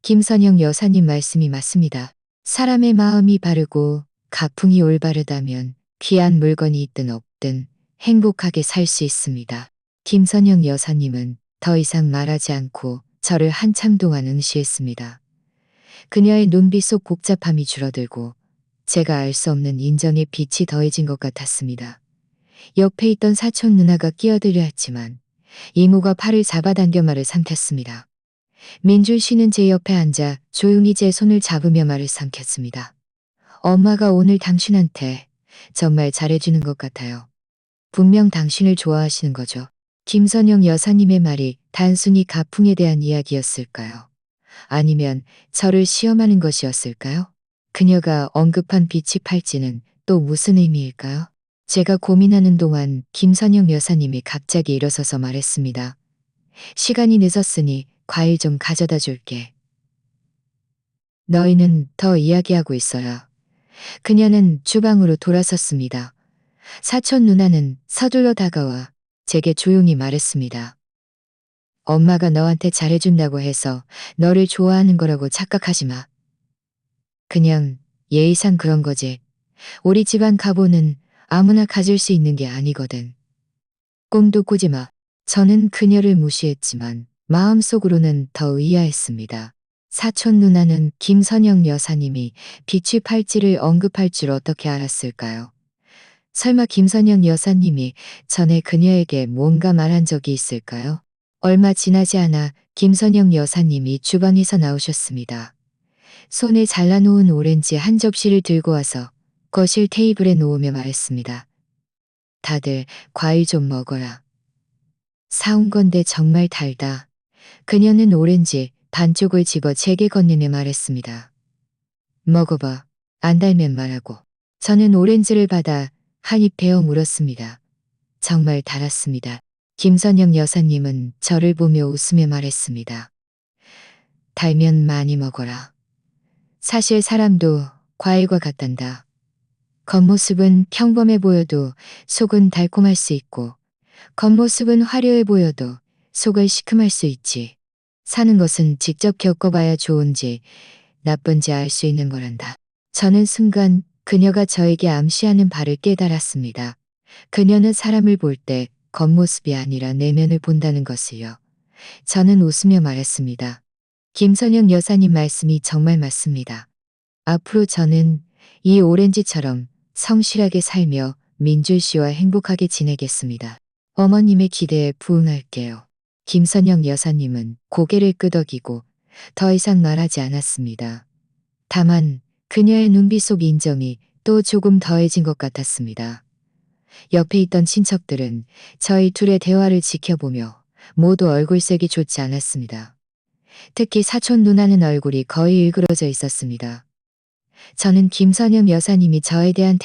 김선영 여사님 말씀이 맞습니다. 사람의 마음이 바르고 가풍이 올바르다면 귀한 물건이 있든 없든 행복하게 살 수 있습니다. 김선영 여사님은 더 이상 말하지 않고 저를 한참 동안 응시했습니다. 그녀의 눈빛 속 복잡함이 줄어들고 제가 알 수 없는 인정의 빛이 더해진 것 같았습니다. 옆에 있던 사촌 누나가 끼어들려 했지만 이모가 팔을 잡아당겨 말을 삼켰습니다. 민줄 씨는 제 옆에 앉아 조용히 제 손을 잡으며 말을 삼켰습니다. 엄마가 오늘 당신한테 정말 잘해주는 것 같아요. 분명 당신을 좋아하시는 거죠. 김선영 여사님의 말이 단순히 가풍에 대한 이야기였을까요? 아니면 저를 시험하는 것이었을까요? 그녀가 언급한 빛이 팔찌는 또 무슨 의미일까요? 제가 고민하는 동안 김선영 여사님이 갑자기 일어서서 말했습니다. 시간이 늦었으니 과일 좀 가져다 줄게. 너희는 더 이야기하고 있어라. 그녀는 주방으로 돌아섰습니다. 사촌 누나는 서둘러 다가와 제게 조용히 말했습니다. 엄마가 너한테 잘해준다고 해서 너를 좋아하는 거라고 착각하지 마. 그냥 예의상 그런 거지. 우리 집안 가보는 아무나 가질 수 있는 게 아니거든. 꿈도 꾸지 마. 저는 그녀를 무시했지만 마음속으로는 더 의아했습니다. 사촌 누나는 김선영 여사님이 비취 팔찌를 언급할 줄 어떻게 알았을까요? 설마 김선영 여사님이 전에 그녀에게 뭔가 말한 적이 있을까요? 얼마 지나지 않아 김선영 여사님이 주방에서 나오셨습니다. 손에 잘라놓은 오렌지 한 접시를 들고 와서 거실 테이블에 놓으며 말했습니다. 다들 과일 좀 먹어라. 사온 건데 정말 달다. 그녀는 오렌지 반쪽을 집어 제게 건네며 말했습니다. 먹어봐. 안 달면 말하고. 저는 오렌지를 받아 한 입 베어 물었습니다. 정말 달았습니다. 김선영 여사님은 저를 보며 웃으며 말했습니다. 달면 많이 먹어라. 사실 사람도 과일과 같단다. 겉모습은 평범해 보여도 속은 달콤할 수 있고 겉모습은 화려해 보여도 속은 시큼할 수 있지. 사는 것은 직접 겪어봐야 좋은지 나쁜지 알 수 있는 거란다. 저는 순간 그녀가 저에게 암시하는 바를 깨달았습니다. 그녀는 사람을 볼 때 겉모습이 아니라 내면을 본다는 것을요. 저는 웃으며 말했습니다. 김선영 여사님 말씀이 정말 맞습니다. 앞으로 저는 이 오렌지처럼 성실하게 살며 민줄 씨와 행복하게 지내겠습니다. 어머님의 기대에 부응할게요. 김선영 여사님은 고개를 끄덕이고 더 이상 말하지 않았습니다. 다만 그녀의 눈빛 속 인정이 또 조금 더해진 것 같았습니다. 옆에 있던 친척들은 저희 둘의 대화를 지켜보며 모두 얼굴색이 좋지 않았습니다. 특히 사촌 누나는 얼굴이 거의 일그러져 있었습니다. 저는 김선영 여사님이 저에 대한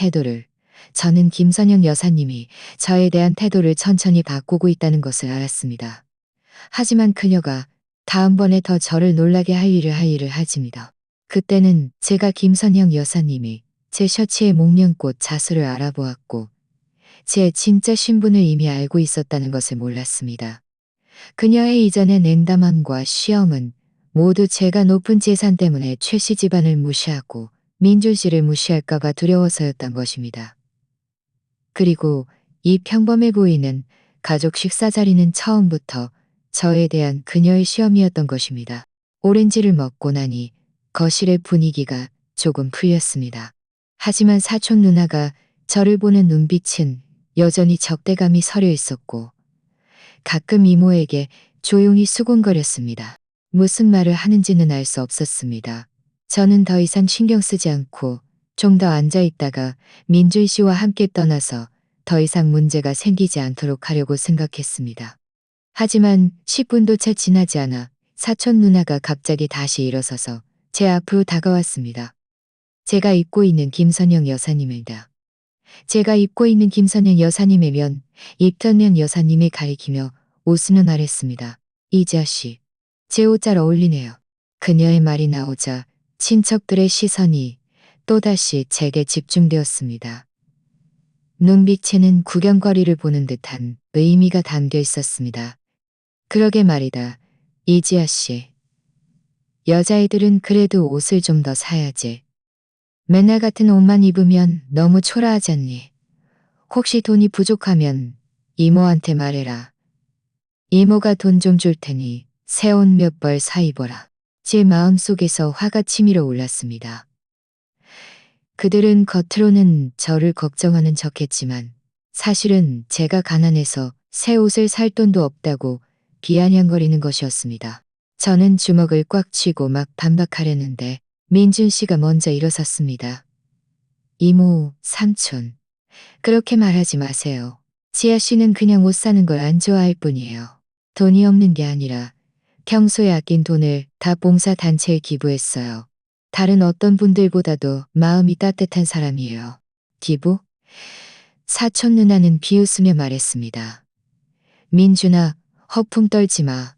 태도를 천천히 바꾸고 있다는 것을 알았습니다. 하지만 그녀가 다음번에 더 저를 놀라게 할 일을 하집니다. 그때는 제가 김선영 여사님이 제 셔츠의 목련꽃 자수를 알아보았고 제 진짜 신분을 이미 알고 있었다는 것을 몰랐습니다. 그녀의 이전의 냉담함과 시험은 모두 제가 높은 재산 때문에 최씨 집안을 무시하고 민준 씨를 무시할까봐 두려워서였던 것입니다. 그리고 이 평범해 보이는 가족 식사 자리는 처음부터 저에 대한 그녀의 시험이었던 것입니다. 오렌지를 먹고 나니 거실의 분위기가 조금 풀렸습니다. 하지만 사촌 누나가 저를 보는 눈빛은 여전히 적대감이 서려 있었고 가끔 이모에게 조용히 수군거렸습니다. 무슨 말을 하는지는 알 수 없었습니다. 저는 더 이상 신경 쓰지 않고 좀 더 앉아 있다가 민준 씨와 함께 떠나서 더 이상 문제가 생기지 않도록 하려고 생각했습니다. 하지만 10분도 채 지나지 않아 사촌 누나가 갑자기 다시 일어서서 제 앞으로 다가왔습니다. 제가 입고 있는 김선영 여사님입니다. 제가 입고 있는 김선영 여사님이면 입턴명 여사님을 가리키며 웃으며 말했습니다. 이지아 씨, 제 옷 잘 어울리네요. 그녀의 말이 나오자 친척들의 시선이 또다시 제게 집중되었습니다. 눈빛에는 구경거리를 보는 듯한 의미가 담겨 있었습니다. 그러게 말이다, 이지아 씨. 여자애들은 그래도 옷을 좀 더 사야지. 맨날 같은 옷만 입으면 너무 초라하잖니. 혹시 돈이 부족하면 이모한테 말해라. 이모가 돈 좀 줄 테니 새 옷 몇 벌 사 입어라. 제 마음속에서 화가 치밀어 올랐습니다. 그들은 겉으로는 저를 걱정하는 척했지만 사실은 제가 가난해서 새 옷을 살 돈도 없다고 비아냥거리는 것이었습니다. 저는 주먹을 꽉 쥐고 막 반박하려는데 민준 씨가 먼저 일어섰습니다. 이모, 삼촌, 그렇게 말하지 마세요. 지아 씨는 그냥 옷 사는 걸 안 좋아할 뿐이에요. 돈이 없는 게 아니라 평소에 아낀 돈을 다 봉사단체에 기부했어요. 다른 어떤 분들보다도 마음이 따뜻한 사람이에요. 기부? 사촌 누나는 비웃으며 말했습니다. 민준아, 허풍 떨지 마.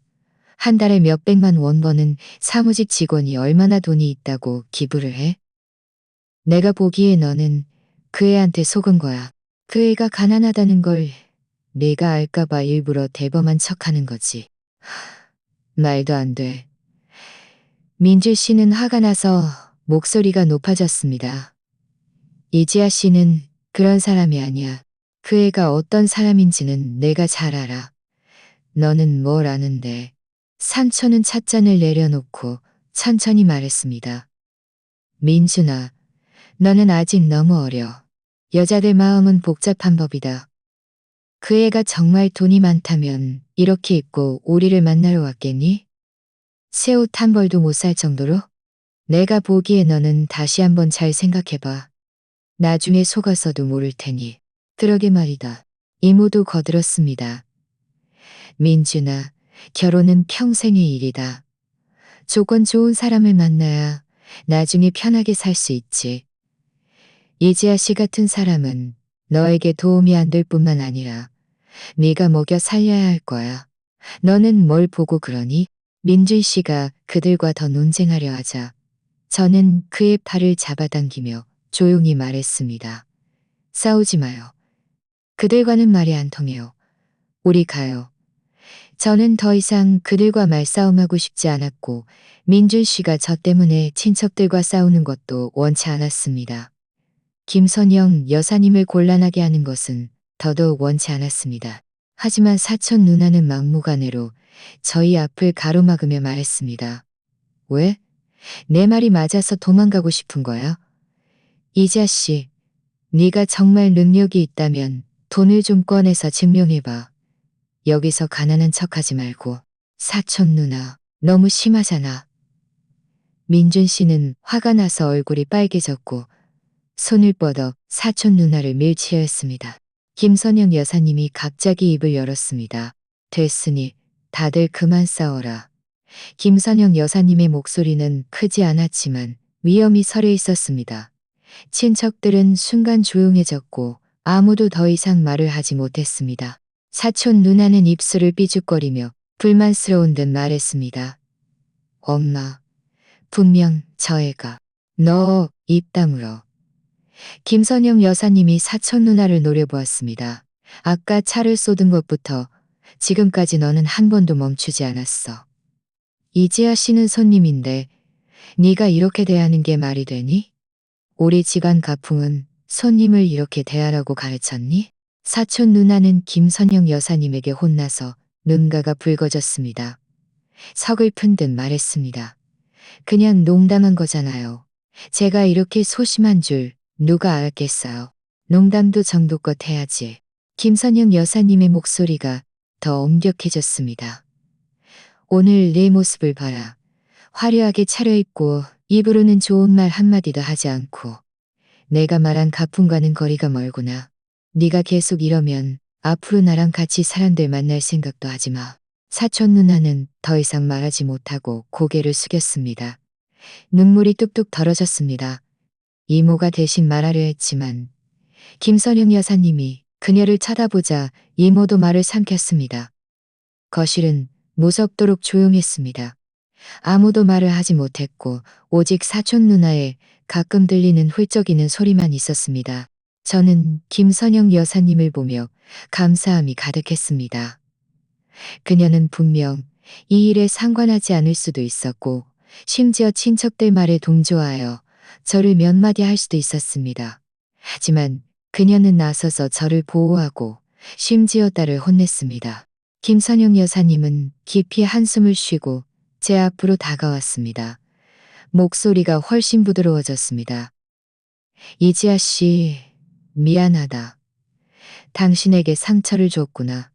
한 달에 몇백만 원 버는 사무직 직원이 얼마나 돈이 있다고 기부를 해? 내가 보기에 너는 그 애한테 속은 거야. 그 애가 가난하다는 걸 내가 알까봐 일부러 대범한 척하는 거지. 말도 안 돼. 민주 씨는 화가 나서 목소리가 높아졌습니다. 이지아 씨는 그런 사람이 아니야. 그 애가 어떤 사람인지는 내가 잘 알아. 너는 뭘 아는데. 삼촌은 찻잔을 내려놓고 천천히 말했습니다. 민준아, 너는 아직 너무 어려. 여자들 마음은 복잡한 법이다. 그 애가 정말 돈이 많다면 이렇게 입고 우리를 만나러 왔겠니? 새 옷 한 벌도 못 살 정도로? 내가 보기에 너는 다시 한번 잘 생각해봐. 나중에 속아서도 모를 테니. 그러게 말이다. 이모도 거들었습니다. 민준아, 결혼은 평생의 일이다. 조건 좋은 사람을 만나야 나중에 편하게 살 수 있지. 이지아 씨 같은 사람은 너에게 도움이 안 될 뿐만 아니라 네가 먹여 살려야 할 거야. 너는 뭘 보고 그러니? 민준 씨가 그들과 더 논쟁하려 하자 저는 그의 팔을 잡아당기며 조용히 말했습니다. 싸우지 마요. 그들과는 말이 안 통해요. 우리 가요. 저는 더 이상 그들과 말싸움하고 싶지 않았고 민준 씨가 저 때문에 친척들과 싸우는 것도 원치 않았습니다. 김선영 여사님을 곤란하게 하는 것은 더더욱 원치 않았습니다. 하지만 사촌 누나는 막무가내로 저희 앞을 가로막으며 말했습니다. 왜? 내 말이 맞아서 도망가고 싶은 거야? 이지아 씨, 네가 정말 능력이 있다면 돈을 좀 꺼내서 증명해봐. 여기서 가난한 척하지 말고. 사촌 누나, 너무 심하잖아. 민준 씨는 화가 나서 얼굴이 빨개졌고 손을 뻗어 사촌 누나를 밀치어했습니다. 김선영 여사님이 갑자기 입을 열었습니다. 됐으니 다들 그만 싸워라. 김선영 여사님의 목소리는 크지 않았지만 위험이 서려 있었습니다. 친척들은 순간 조용해졌고 아무도 더 이상 말을 하지 못했습니다. 사촌 누나는 입술을 삐죽거리며 불만스러운 듯 말했습니다. 엄마, 분명 저 애가 너 입 다물어. 김선영 여사님이 사촌 누나를 노려보았습니다. 아까 차를 쏟은 것부터 지금까지 너는 한 번도 멈추지 않았어. 이지아 씨는 손님인데 네가 이렇게 대하는 게 말이 되니? 우리 집안 가풍은 손님을 이렇게 대하라고 가르쳤니? 사촌 누나는 김선영 여사님에게 혼나서 눈가가 붉어졌습니다. 서글픈 듯 말했습니다. 그냥 농담한 거잖아요. 제가 이렇게 소심한 줄 누가 알았겠어요. 농담도 정도껏 해야지. 김선영 여사님의 목소리가 더 엄격해졌습니다. 오늘 내 모습을 봐라. 화려하게 차려입고 입으로는 좋은 말 한마디도 하지 않고 내가 말한 가풍과는 거리가 멀구나. 네가 계속 이러면 앞으로 나랑 같이 사람들 만날 생각도 하지 마. 사촌 누나는 더 이상 말하지 못하고 고개를 숙였습니다. 눈물이 뚝뚝 떨어졌습니다. 이모가 대신 말하려 했지만 김선영 여사님이 그녀를 쳐다보자 이모도 말을 삼켰습니다. 거실은 무섭도록 조용했습니다. 아무도 말을 하지 못했고 오직 사촌 누나의 가끔 들리는 훌쩍이는 소리만 있었습니다. 저는 김선영 여사님을 보며 감사함이 가득했습니다. 그녀는 분명 이 일에 상관하지 않을 수도 있었고 심지어 친척들 말에 동조하여 저를 몇 마디 할 수도 있었습니다. 하지만 그녀는 나서서 저를 보호하고 심지어 딸을 혼냈습니다. 김선영 여사님은 깊이 한숨을 쉬고 제 앞으로 다가왔습니다. 목소리가 훨씬 부드러워졌습니다. 이지아 씨, 미안하다. 당신에게 상처를 줬구나.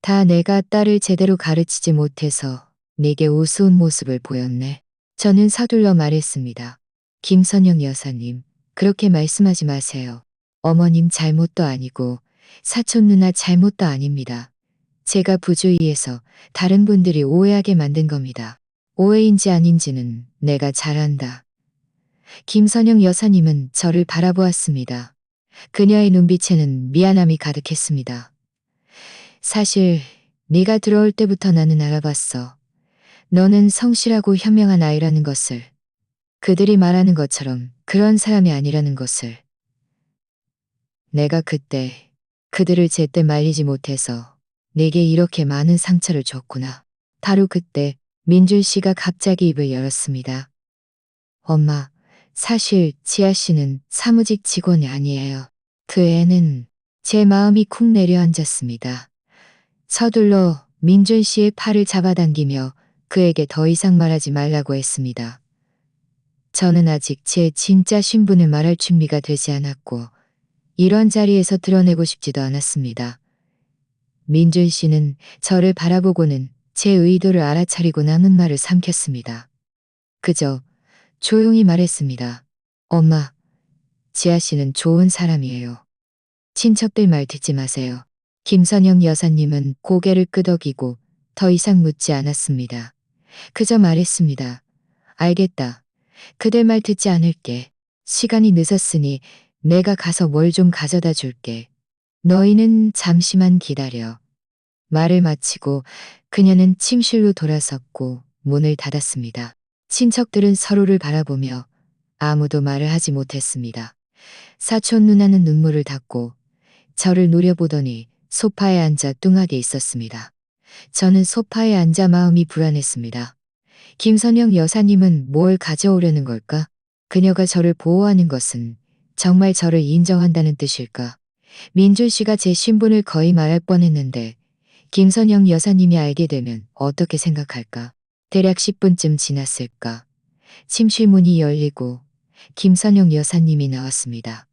다 내가 딸을 제대로 가르치지 못해서 내게 우스운 모습을 보였네. 저는 서둘러 말했습니다. 김선영 여사님, 그렇게 말씀하지 마세요. 어머님 잘못도 아니고 사촌 누나 잘못도 아닙니다. 제가 부주의해서 다른 분들이 오해하게 만든 겁니다. 오해인지 아닌지는 내가 잘 안다. 김선영 여사님은 저를 바라보았습니다. 그녀의 눈빛에는 미안함이 가득했습니다. 사실 네가 들어올 때부터 나는 알아봤어. 너는 성실하고 현명한 아이라는 것을. 그들이 말하는 것처럼 그런 사람이 아니라는 것을. 내가 그때 그들을 제때 말리지 못해서 내게 이렇게 많은 상처를 줬구나. 바로 그때 민준 씨가 갑자기 입을 열었습니다. 엄마, 사실 지아 씨는 사무직 직원이 아니에요. 그 애는 제 마음이 쿵 내려앉았습니다. 서둘러 민준 씨의 팔을 잡아당기며 그에게 더 이상 말하지 말라고 했습니다. 저는 아직 제 진짜 신분을 말할 준비가 되지 않았고 이런 자리에서 드러내고 싶지도 않았습니다. 민준 씨는 저를 바라보고는 제 의도를 알아차리고 남은 말을 삼켰습니다. 그저 조용히 말했습니다. 엄마, 지아 씨는 좋은 사람이에요. 친척들 말 듣지 마세요. 김선영 여사님은 고개를 끄덕이고 더 이상 묻지 않았습니다. 그저 말했습니다. 알겠다. 그들 말 듣지 않을게. 시간이 늦었으니 내가 가서 뭘 좀 가져다 줄게. 너희는 잠시만 기다려. 말을 마치고 그녀는 침실로 돌아섰고 문을 닫았습니다. 친척들은 서로를 바라보며 아무도 말을 하지 못했습니다. 사촌 누나는 눈물을 닦고 저를 노려보더니 소파에 앉아 뚱하게 있었습니다. 저는 소파에 앉아 마음이 불안했습니다. 김선영 여사님은 뭘 가져오려는 걸까? 그녀가 저를 보호하는 것은 정말 저를 인정한다는 뜻일까? 민준 씨가 제 신분을 거의 말할 뻔했는데 김선영 여사님이 알게 되면 어떻게 생각할까? 대략 10분쯤 지났을까? 침실 문이 열리고 김선영 여사님이 나왔습니다.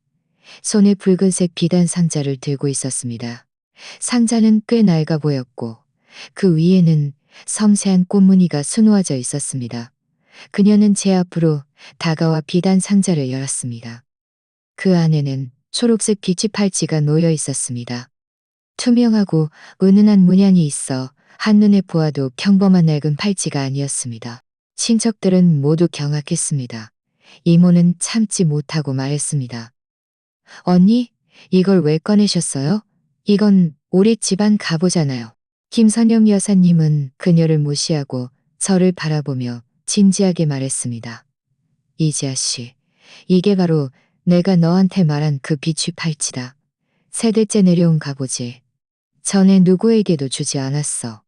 손에 붉은색 비단 상자를 들고 있었습니다. 상자는 꽤 낡아 보였고 그 위에는 섬세한 꽃무늬가 수놓아져 있었습니다. 그녀는 제 앞으로 다가와 비단 상자를 열었습니다. 그 안에는 초록색 비치 팔찌가 놓여 있었습니다. 투명하고 은은한 문양이 있어 한눈에 보아도 평범한 낡은 팔찌가 아니었습니다. 친척들은 모두 경악했습니다. 이모는 참지 못하고 말했습니다. 언니, 이걸 왜 꺼내셨어요? 이건 우리 집안 갑오잖아요. 김선영 여사님은 그녀를 무시하고 저를 바라보며 진지하게 말했습니다. 이지아 씨, 이게 바로 내가 너한테 말한 그 비취 팔찌다. 세대째 내려온 갑오지. 전에 누구에게도 주지 않았어.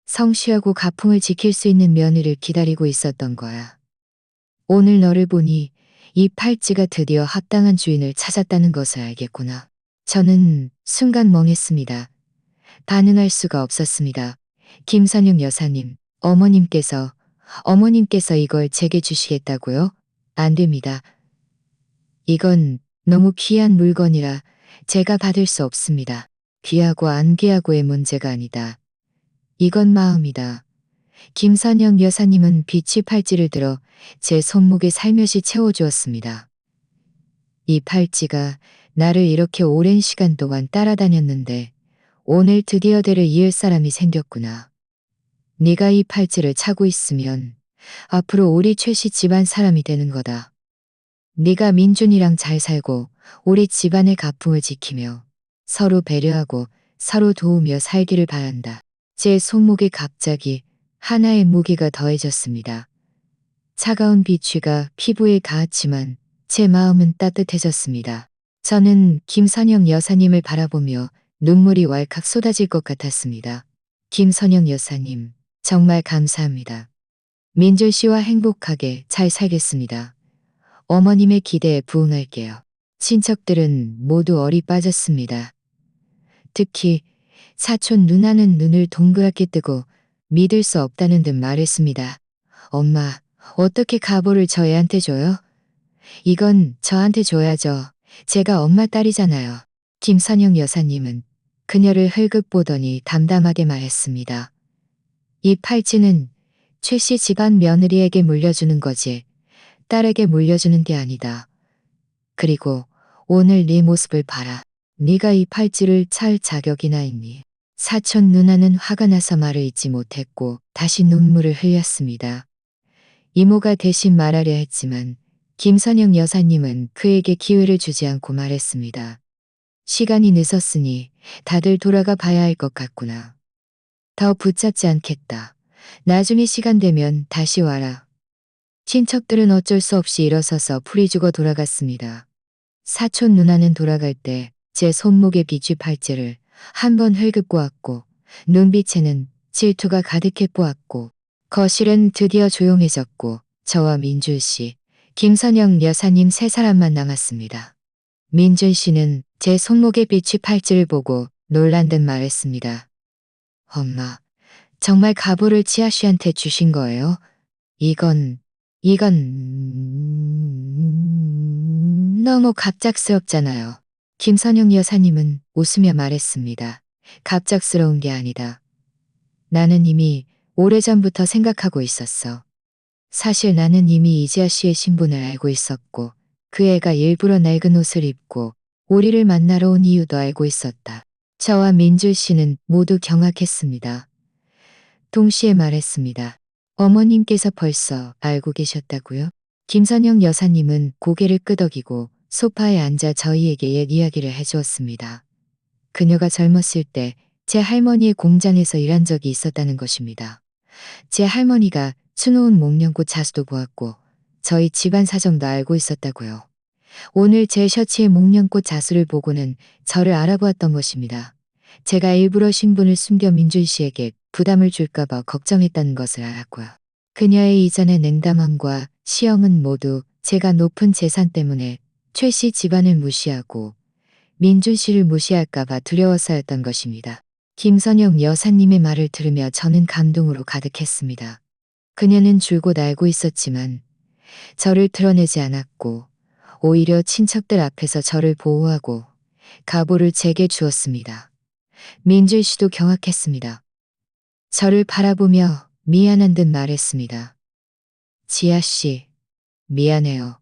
성실하고 가풍을 지킬 수 있는 며느리를 기다리고 있었던 거야. 오늘 너를 보니 이 팔찌가 드디어 합당한 주인을 찾았다는 것을 알겠구나. 저는 순간 멍했습니다. 반응할 수가 없었습니다. 김선영 여사님, 어머님께서 이걸 제게 주시겠다고요? 안 됩니다. 이건 너무 귀한 물건이라 제가 받을 수 없습니다. 귀하고 안 귀하고의 문제가 아니다. 이건 마음이다. 김선영 여사님은 비치 팔찌를 들어 제 손목에 살며시 채워주었습니다. 이 팔찌가 나를 이렇게 오랜 시간 동안 따라다녔는데 오늘 드디어 대를 이을 사람이 생겼구나. 네가 이 팔찌를 차고 있으면 앞으로 우리 최씨 집안 사람이 되는 거다. 네가 민준이랑 잘 살고 우리 집안의 가풍을 지키며 서로 배려하고 서로 도우며 살기를 바란다. 제 손목에 갑자기 하나의 무게가 더해졌습니다. 차가운 비취가 피부에 닿았지만 제 마음은 따뜻해졌습니다. 저는 김선영 여사님을 바라보며 눈물이 왈칵 쏟아질 것 같았습니다. 김선영 여사님, 정말 감사합니다. 민준 씨와 행복하게 잘 살겠습니다. 어머님의 기대에 부응할게요. 친척들은 모두 얼이 빠졌습니다. 특히 사촌 누나는 눈을 동그랗게 뜨고 믿을 수 없다는 듯 말했습니다. 엄마, 어떻게 가보를 저희한테 줘요? 이건 저한테 줘야죠. 제가 엄마 딸이잖아요. 김선영 여사님은 그녀를 흘끗 보더니 담담하게 말했습니다. 이 팔찌는 최 씨 집안 며느리에게 물려주는 거지 딸에게 물려주는 게 아니다. 그리고 오늘 네 모습을 봐라. 네가 이 팔찌를 찰 자격이나 있니? 사촌 누나는 화가 나서 말을 잇지 못했고 다시 눈물을 흘렸습니다. 이모가 대신 말하려 했지만 김선영 여사님은 그에게 기회를 주지 않고 말했습니다. 시간이 늦었으니 다들 돌아가 봐야 할 것 같구나. 더 붙잡지 않겠다. 나중에 시간 되면 다시 와라. 친척들은 어쩔 수 없이 일어서서 풀이 죽어 돌아갔습니다. 사촌 누나는 돌아갈 때 제 손목에 비취 팔찌를 한 번 흘끗 보았고 눈빛에는 질투가 가득해 보았고 거실은 드디어 조용해졌고 저와 민준 씨, 김선영 여사님 세 사람만 남았습니다. 민준 씨는 제 손목에 비취 팔찌를 보고 놀란 듯 말했습니다. 엄마, 정말 가보를 치아 씨한테 주신 거예요? 이건 너무 갑작스럽잖아요. 김선영 여사님은 웃으며 말했습니다. 갑작스러운 게 아니다. 나는 이미 오래전부터 생각하고 있었어. 사실 나는 이미 이지아 씨의 신분을 알고 있었고 그 애가 일부러 낡은 옷을 입고 우리를 만나러 온 이유도 알고 있었다. 저와 민줄 씨는 모두 경악했습니다. 동시에 말했습니다. 어머님께서 벌써 알고 계셨다고요? 김선영 여사님은 고개를 끄덕이고 소파에 앉아 저희에게 옛 이야기를 해주었습니다. 그녀가 젊었을 때 제 할머니의 공장에서 일한 적이 있었다는 것입니다. 제 할머니가 수놓은 목련꽃 자수도 보았고 저희 집안 사정도 알고 있었다고요. 오늘 제 셔츠의 목련꽃 자수를 보고는 저를 알아보았던 것입니다. 제가 일부러 신분을 숨겨 민준 씨에게 부담을 줄까봐 걱정했다는 것을 알았고요. 그녀의 이전의 냉담함과 시험은 모두 제가 높은 재산 때문에 최 씨 집안을 무시하고 민준 씨를 무시할까봐 두려워서였던 것입니다. 김선영 여사님의 말을 들으며 저는 감동으로 가득했습니다. 그녀는 줄곧 알고 있었지만 저를 드러내지 않았고 오히려 친척들 앞에서 저를 보호하고 가보를 제게 주었습니다. 민준 씨도 경악했습니다. 저를 바라보며 미안한 듯 말했습니다. 지아 씨, 미안해요.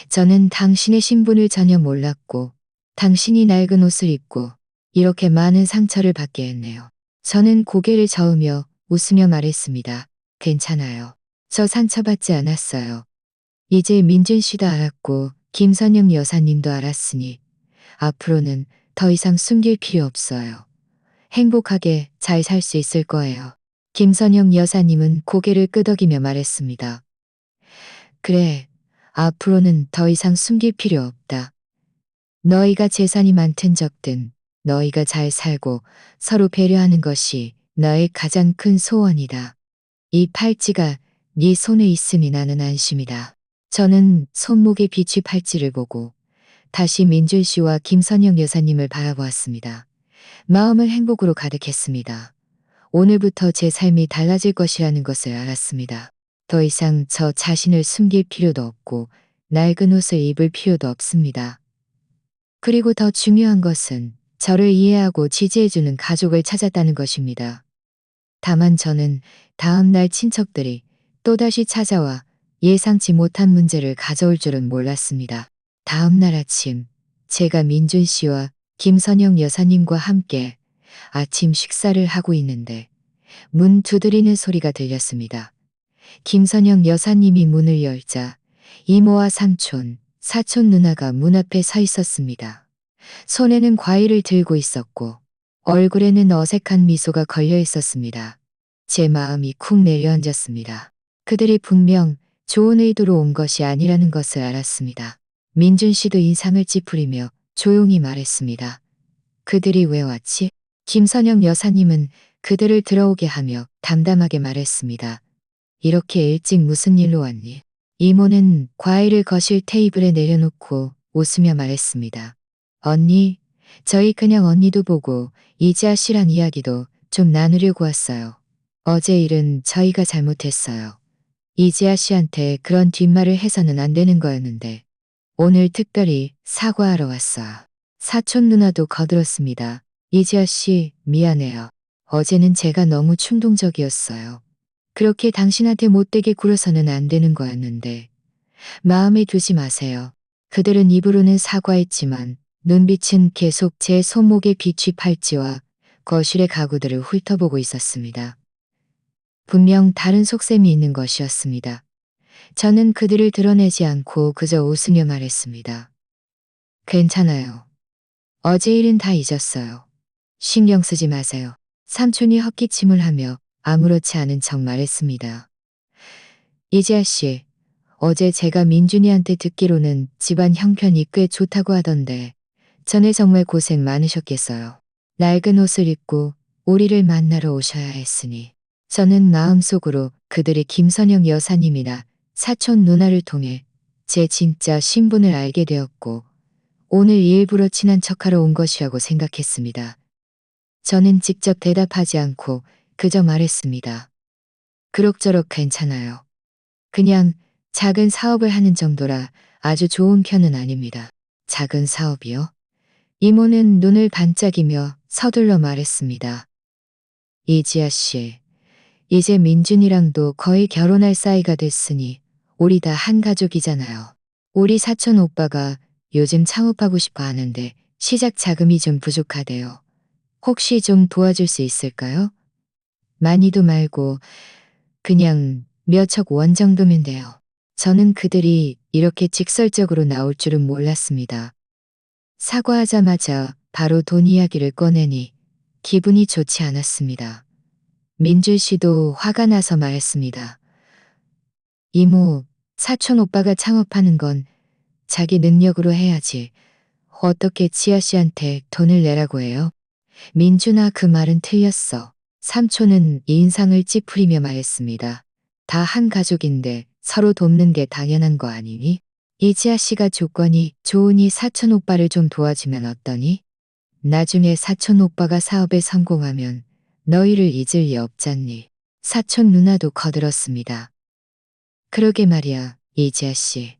저는 당신의 신분을 전혀 몰랐고 당신이 낡은 옷을 입고 이렇게 많은 상처를 받게 했네요. 저는 고개를 저으며 웃으며 말했습니다. 괜찮아요. 저 상처받지 않았어요. 이제 민준 씨도 알았고 김선영 여사님도 알았으니 앞으로는 더 이상 숨길 필요 없어요. 행복하게 잘 살 수 있을 거예요. 김선영 여사님은 고개를 끄덕이며 말했습니다. 그래, 앞으로는 더 이상 숨길 필요 없다. 너희가 재산이 많든 적든 너희가 잘 살고 서로 배려하는 것이 너의 가장 큰 소원이다. 이 팔찌가 네 손에 있으니 나는 안심이다. 저는 손목에 비취 팔찌를 보고 다시 민준 씨와 김선영 여사님을 바라보았습니다. 마음은 행복으로 가득했습니다. 오늘부터 제 삶이 달라질 것이라는 것을 알았습니다. 더 이상 저 자신을 숨길 필요도 없고 낡은 옷을 입을 필요도 없습니다. 그리고 더 중요한 것은 저를 이해하고 지지해주는 가족을 찾았다는 것입니다. 다만 저는 다음 날 친척들이 또다시 찾아와 예상치 못한 문제를 가져올 줄은 몰랐습니다. 다음 날 아침 제가 민준 씨와 김선영 여사님과 함께 아침 식사를 하고 있는데 문 두드리는 소리가 들렸습니다. 김선영 여사님이 문을 열자 이모와 삼촌, 사촌 누나가 문 앞에 서 있었습니다. 손에는 과일을 들고 있었고 얼굴에는 어색한 미소가 걸려 있었습니다. 제 마음이 쿵 내려앉았습니다. 그들이 분명 좋은 의도로 온 것이 아니라는 것을 알았습니다. 민준 씨도 인상을 찌푸리며 조용히 말했습니다. 그들이 왜 왔지? 김선영 여사님은 그들을 들어오게 하며 담담하게 말했습니다. 이렇게 일찍 무슨 일로 왔니? 이모는 과일을 거실 테이블에 내려놓고 웃으며 말했습니다. 언니, 저희 그냥 언니도 보고 이지아 씨랑 이야기도 좀 나누려고 왔어요. 어제 일은 저희가 잘못했어요. 이지아 씨한테 그런 뒷말을 해서는 안 되는 거였는데 오늘 특별히 사과하러 왔어요. 사촌 누나도 거들었습니다. 이지아 씨, 미안해요. 어제는 제가 너무 충동적이었어요. 그렇게 당신한테 못되게 굴어서는 안 되는 거였는데 마음에 두지 마세요. 그들은 입으로는 사과했지만 눈빛은 계속 제 손목의 비취 팔찌와 거실의 가구들을 훑어보고 있었습니다. 분명 다른 속셈이 있는 것이었습니다. 저는 그들을 드러내지 않고 그저 웃으며 말했습니다. 괜찮아요. 어제 일은 다 잊었어요. 신경 쓰지 마세요. 삼촌이 헛기침을 하며 아무렇지 않은 척 말했습니다. 이지아 씨, 어제 제가 민준이한테 듣기로는 집안 형편이 꽤 좋다고 하던데 전에 정말 고생 많으셨겠어요. 낡은 옷을 입고 우리를 만나러 오셔야 했으니 저는 마음속으로 그들의 김선영 여사님이나 사촌 누나를 통해 제 진짜 신분을 알게 되었고 오늘 일부러 친한 척하러 온 것이라고 생각했습니다. 저는 직접 대답하지 않고 그저 말했습니다. 그럭저럭 괜찮아요. 그냥 작은 사업을 하는 정도라 아주 좋은 편은 아닙니다. 작은 사업이요? 이모는 눈을 반짝이며 서둘러 말했습니다. 이지아 씨, 이제 민준이랑도 거의 결혼할 사이가 됐으니 우리 다 한 가족이잖아요. 우리 사촌 오빠가 요즘 창업하고 싶어 하는데 시작 자금이 좀 부족하대요. 혹시 좀 도와줄 수 있을까요? 많이도 말고 그냥 몇억 원 정도면 돼요. 저는 그들이 이렇게 직설적으로 나올 줄은 몰랐습니다. 사과하자마자 바로 돈 이야기를 꺼내니 기분이 좋지 않았습니다. 민준 씨도 화가 나서 말했습니다. 이모, 사촌 오빠가 창업하는 건 자기 능력으로 해야지. 어떻게 지아 씨한테 돈을 내라고 해요? 민준아, 그 말은 틀렸어. 삼촌은 인상을 찌푸리며 말했습니다. 다 한 가족인데 서로 돕는 게 당연한 거 아니니? 이지아 씨가 조건이 좋으니 사촌 오빠를 좀 도와주면 어떠니? 나중에 사촌 오빠가 사업에 성공하면 너희를 잊을 리 없잖니. 사촌 누나도 거들었습니다. 그러게 말이야, 이지아 씨.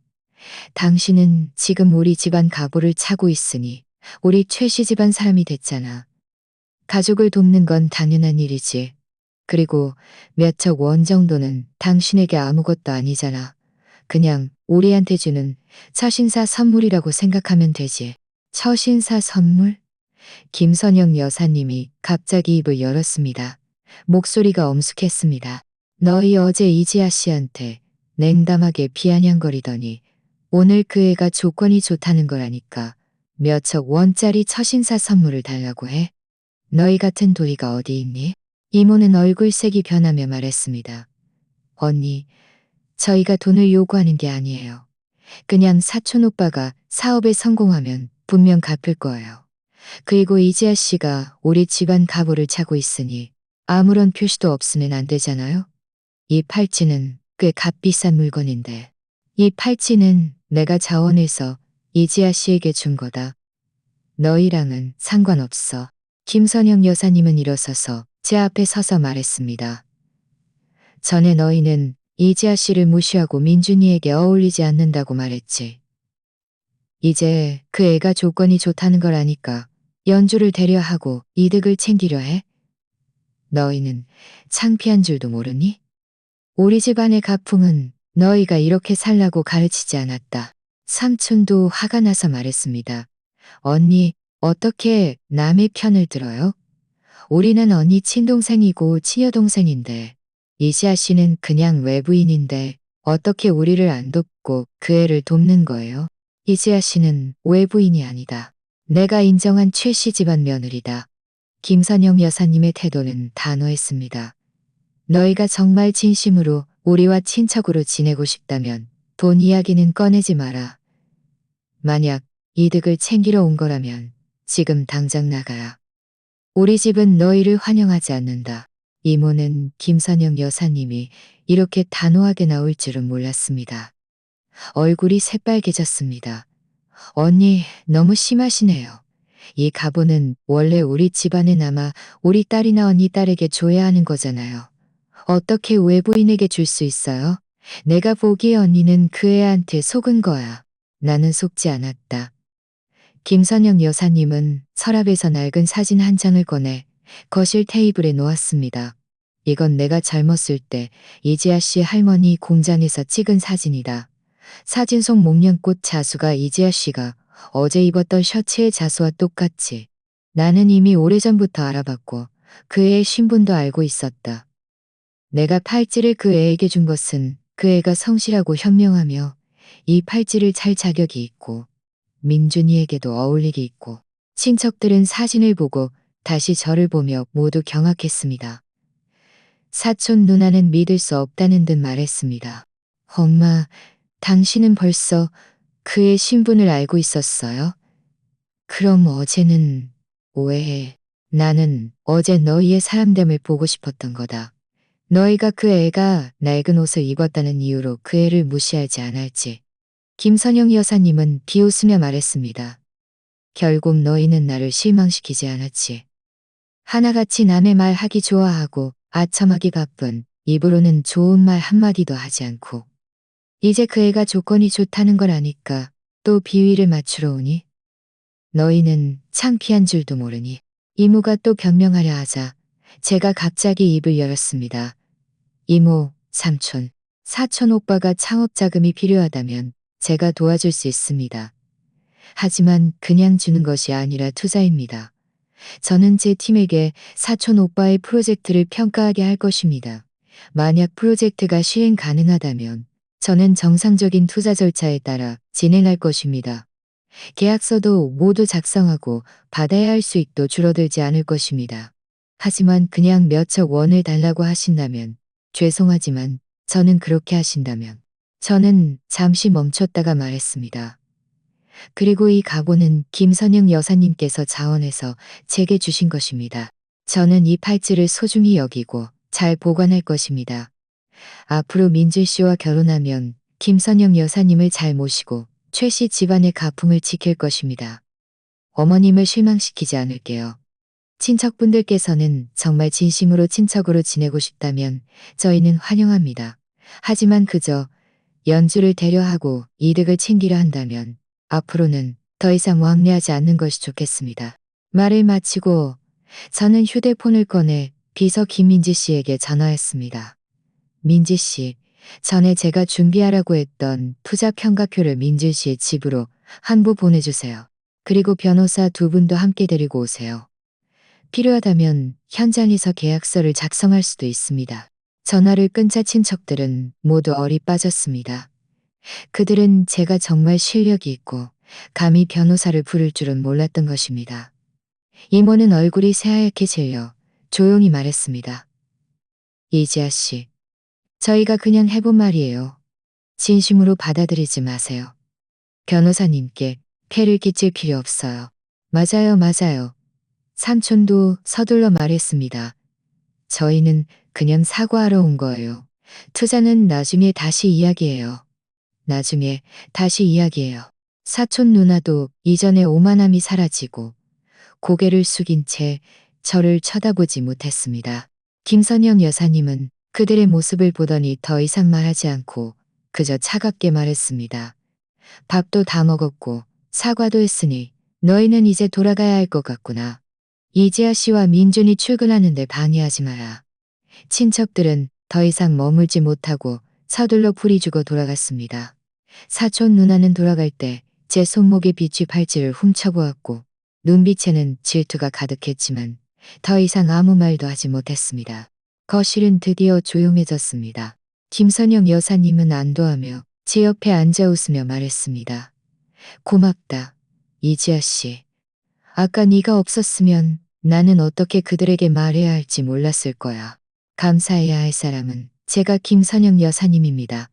당신은 지금 우리 집안 가보를 차고 있으니 우리 최씨 집안 사람이 됐잖아. 가족을 돕는 건 당연한 일이지. 그리고 몇억 원 정도는 당신에게 아무것도 아니잖아. 그냥 우리한테 주는 처신사 선물이라고 생각하면 되지. 처신사 선물? 김선영 여사님이 갑자기 입을 열었습니다. 목소리가 엄숙했습니다. 너희 어제 이지아 씨한테 냉담하게 비아냥거리더니 오늘 그 애가 조건이 좋다는 거라니까 몇억 원짜리 처신사 선물을 달라고 해? 너희 같은 도리가 어디 있니? 이모는 얼굴색이 변하며 말했습니다. 언니, 저희가 돈을 요구하는 게 아니에요. 그냥 사촌 오빠가 사업에 성공하면 분명 갚을 거예요. 그리고 이지아 씨가 우리 집안 가보를 차고 있으니 아무런 표시도 없으면 안 되잖아요? 이 팔찌는 꽤 값비싼 물건인데 이 팔찌는 내가 자원해서 이지아 씨에게 준 거다. 너희랑은 상관없어. 김선영 여사님은 일어서서 제 앞에 서서 말했습니다. 전에 너희는 이지아 씨를 무시하고 민준이에게 어울리지 않는다고 말했지. 이제 그 애가 조건이 좋다는 걸 아니까 연주를 되려 하고 이득을 챙기려 해? 너희는 창피한 줄도 모르니? 우리 집안의 가풍은 너희가 이렇게 살라고 가르치지 않았다. 삼촌도 화가 나서 말했습니다. 언니, 어떻게 남의 편을 들어요? 우리는 언니 친동생이고 친여동생인데 이지아 씨는 그냥 외부인인데 어떻게 우리를 안 돕고 그 애를 돕는 거예요? 이지아 씨는 외부인이 아니다. 내가 인정한 최씨 집안 며느리다. 김선영 여사님의 태도는 단호했습니다. 너희가 정말 진심으로 우리와 친척으로 지내고 싶다면 돈 이야기는 꺼내지 마라. 만약 이득을 챙기러 온 거라면 지금 당장 나가라. 우리 집은 너희를 환영하지 않는다. 이모는 김선영 여사님이 이렇게 단호하게 나올 줄은 몰랐습니다. 얼굴이 새빨개졌습니다. 언니, 너무 심하시네요. 이 가보는 원래 우리 집안에 남아 우리 딸이나 언니 딸에게 줘야 하는 거잖아요. 어떻게 외부인에게 줄 수 있어요? 내가 보기에 언니는 그 애한테 속은 거야. 나는 속지 않았다. 김선영 여사님은 서랍에서 낡은 사진 한 장을 꺼내 거실 테이블에 놓았습니다. 이건 내가 젊었을 때 이지아 씨 할머니 공장에서 찍은 사진이다. 사진 속 목련꽃 자수가 이지아 씨가 어제 입었던 셔츠의 자수와 똑같이. 나는 이미 오래전부터 알아봤고 그 애의 신분도 알고 있었다. 내가 팔찌를 그 애에게 준 것은 그 애가 성실하고 현명하며 이 팔찌를 찰 자격이 있고 민준이에게도 어울리기 있고. 친척들은 사진을 보고 다시 저를 보며 모두 경악했습니다. 사촌 누나는 믿을 수 없다는 듯 말했습니다. 엄마, 당신은 벌써 그의 신분을 알고 있었어요? 그럼 어제는 왜? 나는 어제 너희의 사람됨을 보고 싶었던 거다. 너희가 그 애가 낡은 옷을 입었다는 이유로 그 애를 무시하지 않을지. 김선영 여사님은 비웃으며 말했습니다. 결국 너희는 나를 실망시키지 않았지. 하나같이 남의 말 하기 좋아하고 아첨하기 바쁜 입으로는 좋은 말 한마디도 하지 않고. 이제 그 애가 조건이 좋다는 걸 아니까 또 비위를 맞추러 오니? 너희는 창피한 줄도 모르니. 이모가 또 변명하려 하자 제가 갑자기 입을 열었습니다. 이모, 삼촌, 사촌 오빠가 창업 자금이 필요하다면 제가 도와줄 수 있습니다. 하지만 그냥 주는 것이 아니라 투자입니다. 저는 제 팀에게 사촌 오빠의 프로젝트를 평가하게 할 것입니다. 만약 프로젝트가 시행 가능하다면 저는 정상적인 투자 절차에 따라 진행할 것입니다. 계약서도 모두 작성하고 받아야 할 수익도 줄어들지 않을 것입니다. 하지만 그냥 몇억 원을 달라고 하신다면 죄송하지만 저는 그렇게 하신다면 저는 잠시 멈췄다가 말했습니다. 그리고 이 가보는 김선영 여사님께서 자원해서 제게 주신 것입니다. 저는 이 팔찌를 소중히 여기고 잘 보관할 것입니다. 앞으로 민준 씨와 결혼하면 김선영 여사님을 잘 모시고 최 씨 집안의 가풍을 지킬 것입니다. 어머님을 실망시키지 않을게요. 친척분들께서는 정말 진심으로 친척으로 지내고 싶다면 저희는 환영합니다. 하지만 그저 연주를 대려하고 이득을 챙기려 한다면 앞으로는 더 이상 왕래하지 않는 것이 좋겠습니다. 말을 마치고 저는 휴대폰을 꺼내 비서 김민지 씨에게 전화했습니다. 민지 씨, 전에 제가 준비하라고 했던 투자 평가표를 민준 씨의 집으로 한 부 보내주세요. 그리고 변호사 두 분도 함께 데리고 오세요. 필요하다면 현장에서 계약서를 작성할 수도 있습니다. 전화를 끊자 친척들은 모두 얼이 빠졌습니다. 그들은 제가 정말 실력이 있고 감히 변호사를 부를 줄은 몰랐던 것입니다. 이모는 얼굴이 새하얗게 질려 조용히 말했습니다. 이지아 씨, 저희가 그냥 해본 말이에요. 진심으로 받아들이지 마세요. 변호사님께 폐를 끼칠 필요 없어요. 맞아요, 맞아요. 삼촌도 서둘러 말했습니다. 저희는 그냥 사과하러 온 거예요. 투자는 나중에 다시 이야기해요. 나중에 다시 이야기해요. 사촌 누나도 이전의 오만함이 사라지고 고개를 숙인 채 저를 쳐다보지 못했습니다. 김선영 여사님은 그들의 모습을 보더니 더 이상 말하지 않고 그저 차갑게 말했습니다. 밥도 다 먹었고 사과도 했으니 너희는 이제 돌아가야 할 것 같구나. 이지아 씨와 민준이 출근하는데 방해하지 마라. 친척들은 더 이상 머물지 못하고 서둘러 풀이 주고 돌아갔습니다. 사촌 누나는 돌아갈 때 제 손목에 비취 팔찌를 훔쳐보았고 눈빛에는 질투가 가득했지만 더 이상 아무 말도 하지 못했습니다. 거실은 드디어 조용해졌습니다. 김선영 여사님은 안도하며 제 옆에 앉아 웃으며 말했습니다. 고맙다, 이지아 씨. 아까 네가 없었으면 나는 어떻게 그들에게 말해야 할지 몰랐을 거야. 감사해야 할 사람은 제가 김선영 여사님입니다.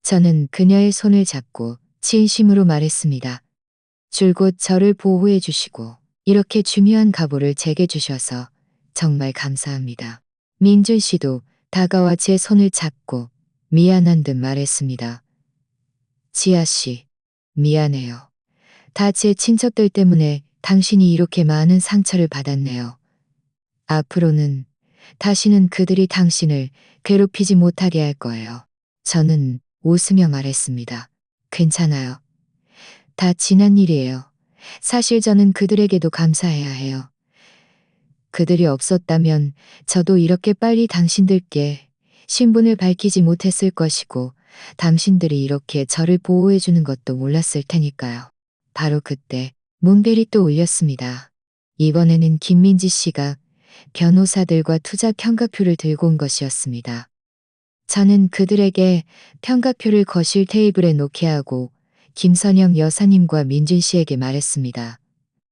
저는 그녀의 손을 잡고 진심으로 말했습니다. 줄곧 저를 보호해 주시고 이렇게 중요한 가보를 제게 주셔서 정말 감사합니다. 민준 씨도 다가와 제 손을 잡고 미안한 듯 말했습니다. 지아 씨, 미안해요. 다 제 친척들 때문에 당신이 이렇게 많은 상처를 받았네요. 앞으로는 다시는 그들이 당신을 괴롭히지 못하게 할 거예요. 저는 웃으며 말했습니다. 괜찮아요. 다 지난 일이에요. 사실 저는 그들에게도 감사해야 해요. 그들이 없었다면 저도 이렇게 빨리 당신들께 신분을 밝히지 못했을 것이고 당신들이 이렇게 저를 보호해 주는 것도 몰랐을 테니까요. 바로 그때 문벨이 또 울렸습니다. 이번에는 김민지 씨가 변호사들과 투자 평가표를 들고 온 것이었습니다. 저는 그들에게 평가표를 거실 테이블에 놓게 하고 김선영 여사님과 민준 씨에게 말했습니다.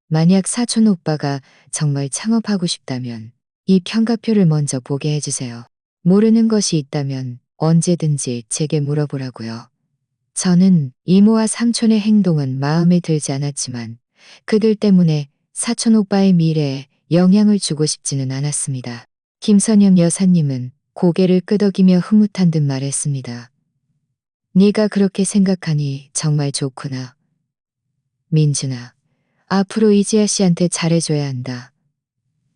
만약 사촌 오빠가 정말 창업하고 싶다면 이 평가표를 먼저 보게 해주세요. 모르는 것이 있다면 언제든지 제게 물어보라고요. 저는 이모와 삼촌의 행동은 마음에 들지 않았지만 그들 때문에 사촌 오빠의 미래에 영향을 주고 싶지는 않았습니다. 김선영 여사님은 고개를 끄덕이며 흐뭇한 듯 말했습니다. 네가 그렇게 생각하니 정말 좋구나. 민준아, 앞으로 이지아 씨한테 잘해줘야 한다.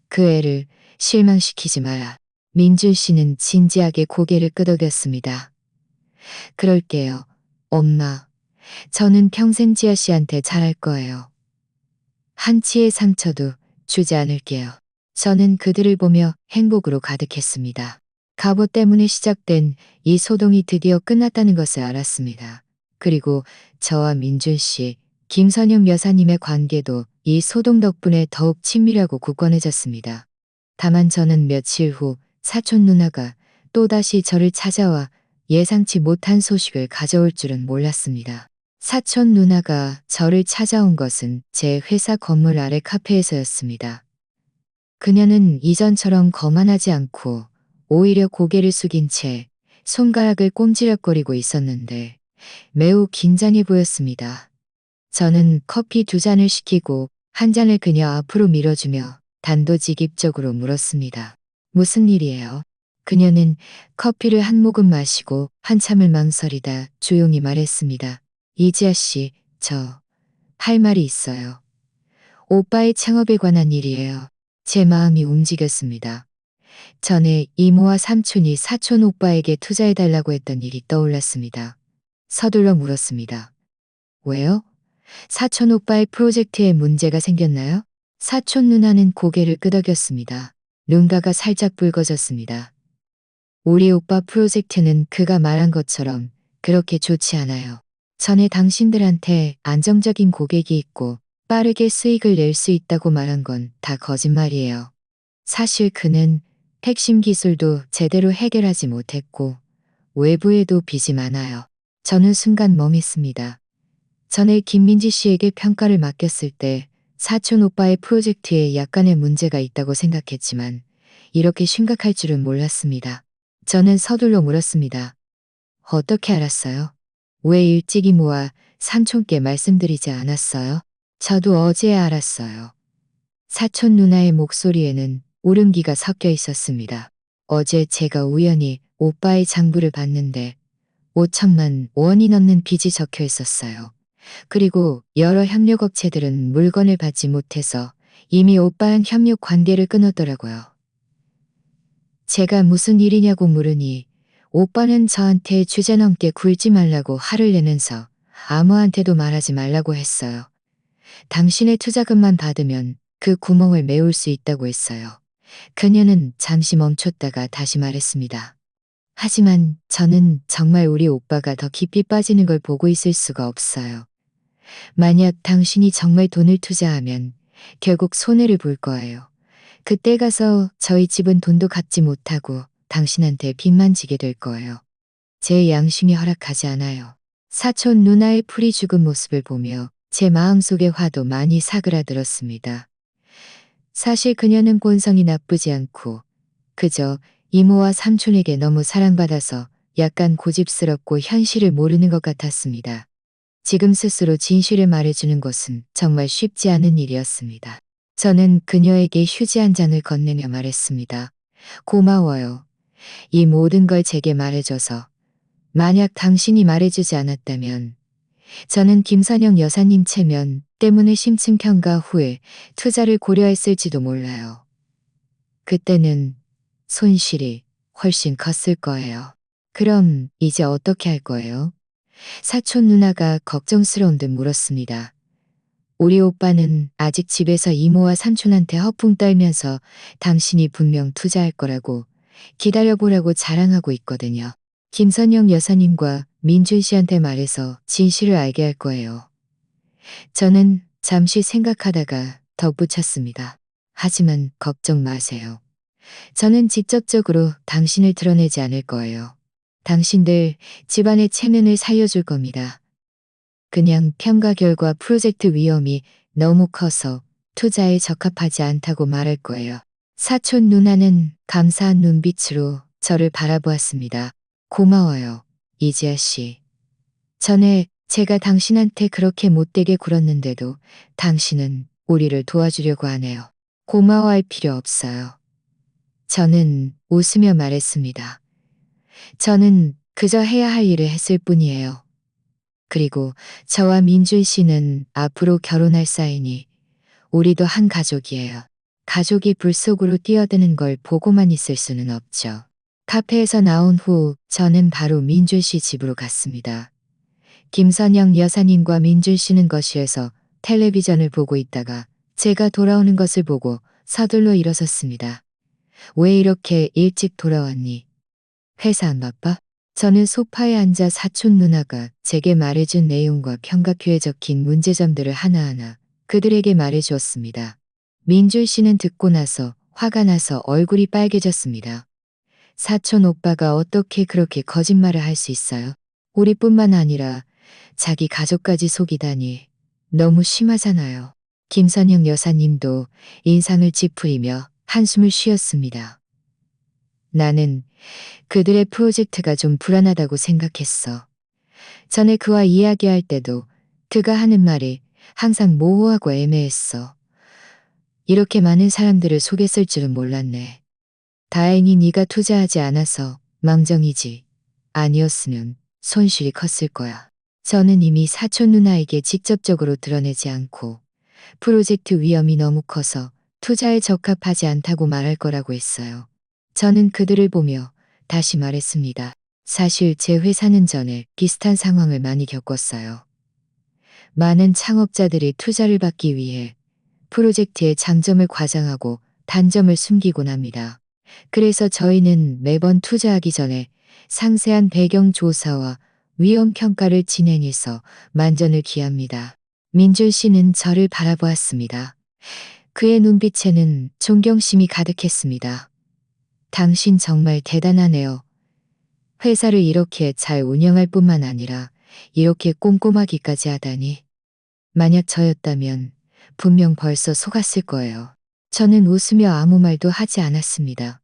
그 애를 실망시키지 마라. 민준 씨는 진지하게 고개를 끄덕였습니다. 그럴게요. 엄마, 저는 평생 지아 씨한테 잘할 거예요. 한치의 상처도 주지 않을게요. 저는 그들을 보며 행복으로 가득했습니다. 갑오 때문에 시작된 이 소동이 드디어 끝났다는 것을 알았습니다. 그리고 저와 민준 씨, 김선영 여사님의 관계도 이 소동 덕분에 더욱 친밀하고 굳건해졌습니다. 다만 저는 며칠 후 사촌 누나가 또다시 저를 찾아와 예상치 못한 소식을 가져올 줄은 몰랐습니다. 사촌 누나가 저를 찾아온 것은 제 회사 건물 아래 카페에서였습니다. 그녀는 이전처럼 거만하지 않고 오히려 고개를 숙인 채 손가락을 꼼지락거리고 있었는데 매우 긴장해 보였습니다. 저는 커피 2잔을 시키고 한 잔을 그녀 앞으로 밀어주며 단도직입적으로 물었습니다. 무슨 일이에요? 그녀는 커피를 한 모금 마시고 한참을 망설이다 조용히 말했습니다. 이지아 씨, 할 말이 있어요. 오빠의 창업에 관한 일이에요. 제 마음이 움직였습니다. 전에 이모와 삼촌이 사촌 오빠에게 투자해달라고 했던 일이 떠올랐습니다. 서둘러 물었습니다. 왜요? 사촌 오빠의 프로젝트에 문제가 생겼나요? 사촌 누나는 고개를 끄덕였습니다. 눈가가 살짝 붉어졌습니다. 우리 오빠 프로젝트는 그가 말한 것처럼 그렇게 좋지 않아요. 전에 당신들한테 안정적인 고객이 있고 빠르게 수익을 낼 수 있다고 말한 건 다 거짓말이에요. 사실 그는 핵심 기술도 제대로 해결하지 못했고 외부에도 빚이 많아요. 저는 순간 멈했습니다. 전에 김민지 씨에게 평가를 맡겼을 때 사촌 오빠의 프로젝트에 약간의 문제가 있다고 생각했지만 이렇게 심각할 줄은 몰랐습니다. 저는 서둘러 물었습니다. 어떻게 알았어요? 왜 일찍 이모와 삼촌께 말씀드리지 않았어요? 저도 어제 알았어요. 사촌 누나의 목소리에는 울음기가 섞여 있었습니다. 어제 제가 우연히 오빠의 장부를 봤는데 5천만 원이 넘는 빚이 적혀 있었어요. 그리고 여러 협력업체들은 물건을 받지 못해서 이미 오빠랑 협력 관계를 끊었더라고요. 제가 무슨 일이냐고 물으니 오빠는 저한테 주제넘게 굴지 말라고 화를 내면서 아무한테도 말하지 말라고 했어요. 당신의 투자금만 받으면 그 구멍을 메울 수 있다고 했어요. 그녀는 잠시 멈췄다가 다시 말했습니다. 하지만 저는 정말 우리 오빠가 더 깊이 빠지는 걸 보고 있을 수가 없어요. 만약 당신이 정말 돈을 투자하면 결국 손해를 볼 거예요. 그때 가서 저희 집은 돈도 갚지 못하고 당신한테 빚만 지게 될 거예요. 제 양심이 허락하지 않아요. 사촌 누나의 풀이 죽은 모습을 보며 제 마음속의 화도 많이 사그라들었습니다. 사실 그녀는 본성이 나쁘지 않고 그저 이모와 삼촌에게 너무 사랑받아서 약간 고집스럽고 현실을 모르는 것 같았습니다. 지금 스스로 진실을 말해주는 것은 정말 쉽지 않은 일이었습니다. 저는 그녀에게 휴지 한 장을 건네며 말했습니다. 고마워요. 이 모든 걸 제게 말해줘서. 만약 당신이 말해주지 않았다면 저는 김선영 여사님 체면 때문에 심층 평가 후에 투자를 고려했을지도 몰라요. 그때는 손실이 훨씬 컸을 거예요. 그럼 이제 어떻게 할 거예요? 사촌 누나가 걱정스러운 듯 물었습니다. 우리 오빠는 아직 집에서 이모와 삼촌한테 허풍 떨면서 당신이 분명 투자할 거라고 기다려보라고 자랑하고 있거든요. 김선영 여사님과 민준 씨한테 말해서 진실을 알게 할 거예요. 저는 잠시 생각하다가 덧붙였습니다. 하지만 걱정 마세요. 저는 직접적으로 당신을 드러내지 않을 거예요. 당신들 집안의 체면을 살려줄 겁니다. 그냥 평가 결과 프로젝트 위험이 너무 커서 투자에 적합하지 않다고 말할 거예요. 사촌 누나는 감사한 눈빛으로 저를 바라보았습니다. 고마워요, 이지아 씨. 전에 제가 당신한테 그렇게 못되게 굴었는데도 당신은 우리를 도와주려고 하네요. 고마워할 필요 없어요. 저는 웃으며 말했습니다. 저는 그저 해야 할 일을 했을 뿐이에요. 그리고 저와 민준 씨는 앞으로 결혼할 사이니 우리도 한 가족이에요. 가족이 불 속으로 뛰어드는 걸 보고만 있을 수는 없죠. 카페에서 나온 후 저는 바로 민준 씨 집으로 갔습니다. 김선영 여사님과 민준 씨는 거실에서 텔레비전을 보고 있다가 제가 돌아오는 것을 보고 서둘러 일어섰습니다. 왜 이렇게 일찍 돌아왔니? 회사 안 바빠? 저는 소파에 앉아 사촌 누나가 제게 말해준 내용과 평가표에 적힌 문제점들을 하나하나 그들에게 말해주었습니다. 민준 씨는 듣고 나서 화가 나서 얼굴이 빨개졌습니다. 사촌 오빠가 어떻게 그렇게 거짓말을 할 수 있어요? 우리뿐만 아니라 자기 가족까지 속이다니 너무 심하잖아요. 김선영 여사님도 인상을 찌푸리며 한숨을 쉬었습니다. 나는 그들의 프로젝트가 좀 불안하다고 생각했어. 전에 그와 이야기할 때도 그가 하는 말이 항상 모호하고 애매했어. 이렇게 많은 사람들을 속였을 줄은 몰랐네. 다행히 네가 투자하지 않아서 망정이지. 아니었으면 손실이 컸을 거야. 저는 이미 사촌 누나에게 직접적으로 드러내지 않고 프로젝트 위험이 너무 커서 투자에 적합하지 않다고 말할 거라고 했어요. 저는 그들을 보며 다시 말했습니다. 사실 제 회사는 전에 비슷한 상황을 많이 겪었어요. 많은 창업자들이 투자를 받기 위해 프로젝트의 장점을 과장하고 단점을 숨기곤 합니다. 그래서 저희는 매번 투자하기 전에 상세한 배경 조사와 위험 평가를 진행해서 만전을 기합니다. 민준 씨는 저를 바라보았습니다. 그의 눈빛에는 존경심이 가득했습니다. 당신 정말 대단하네요. 회사를 이렇게 잘 운영할 뿐만 아니라 이렇게 꼼꼼하기까지 하다니. 만약 저였다면 분명 벌써 속았을 거예요. 저는 웃으며 아무 말도 하지 않았습니다.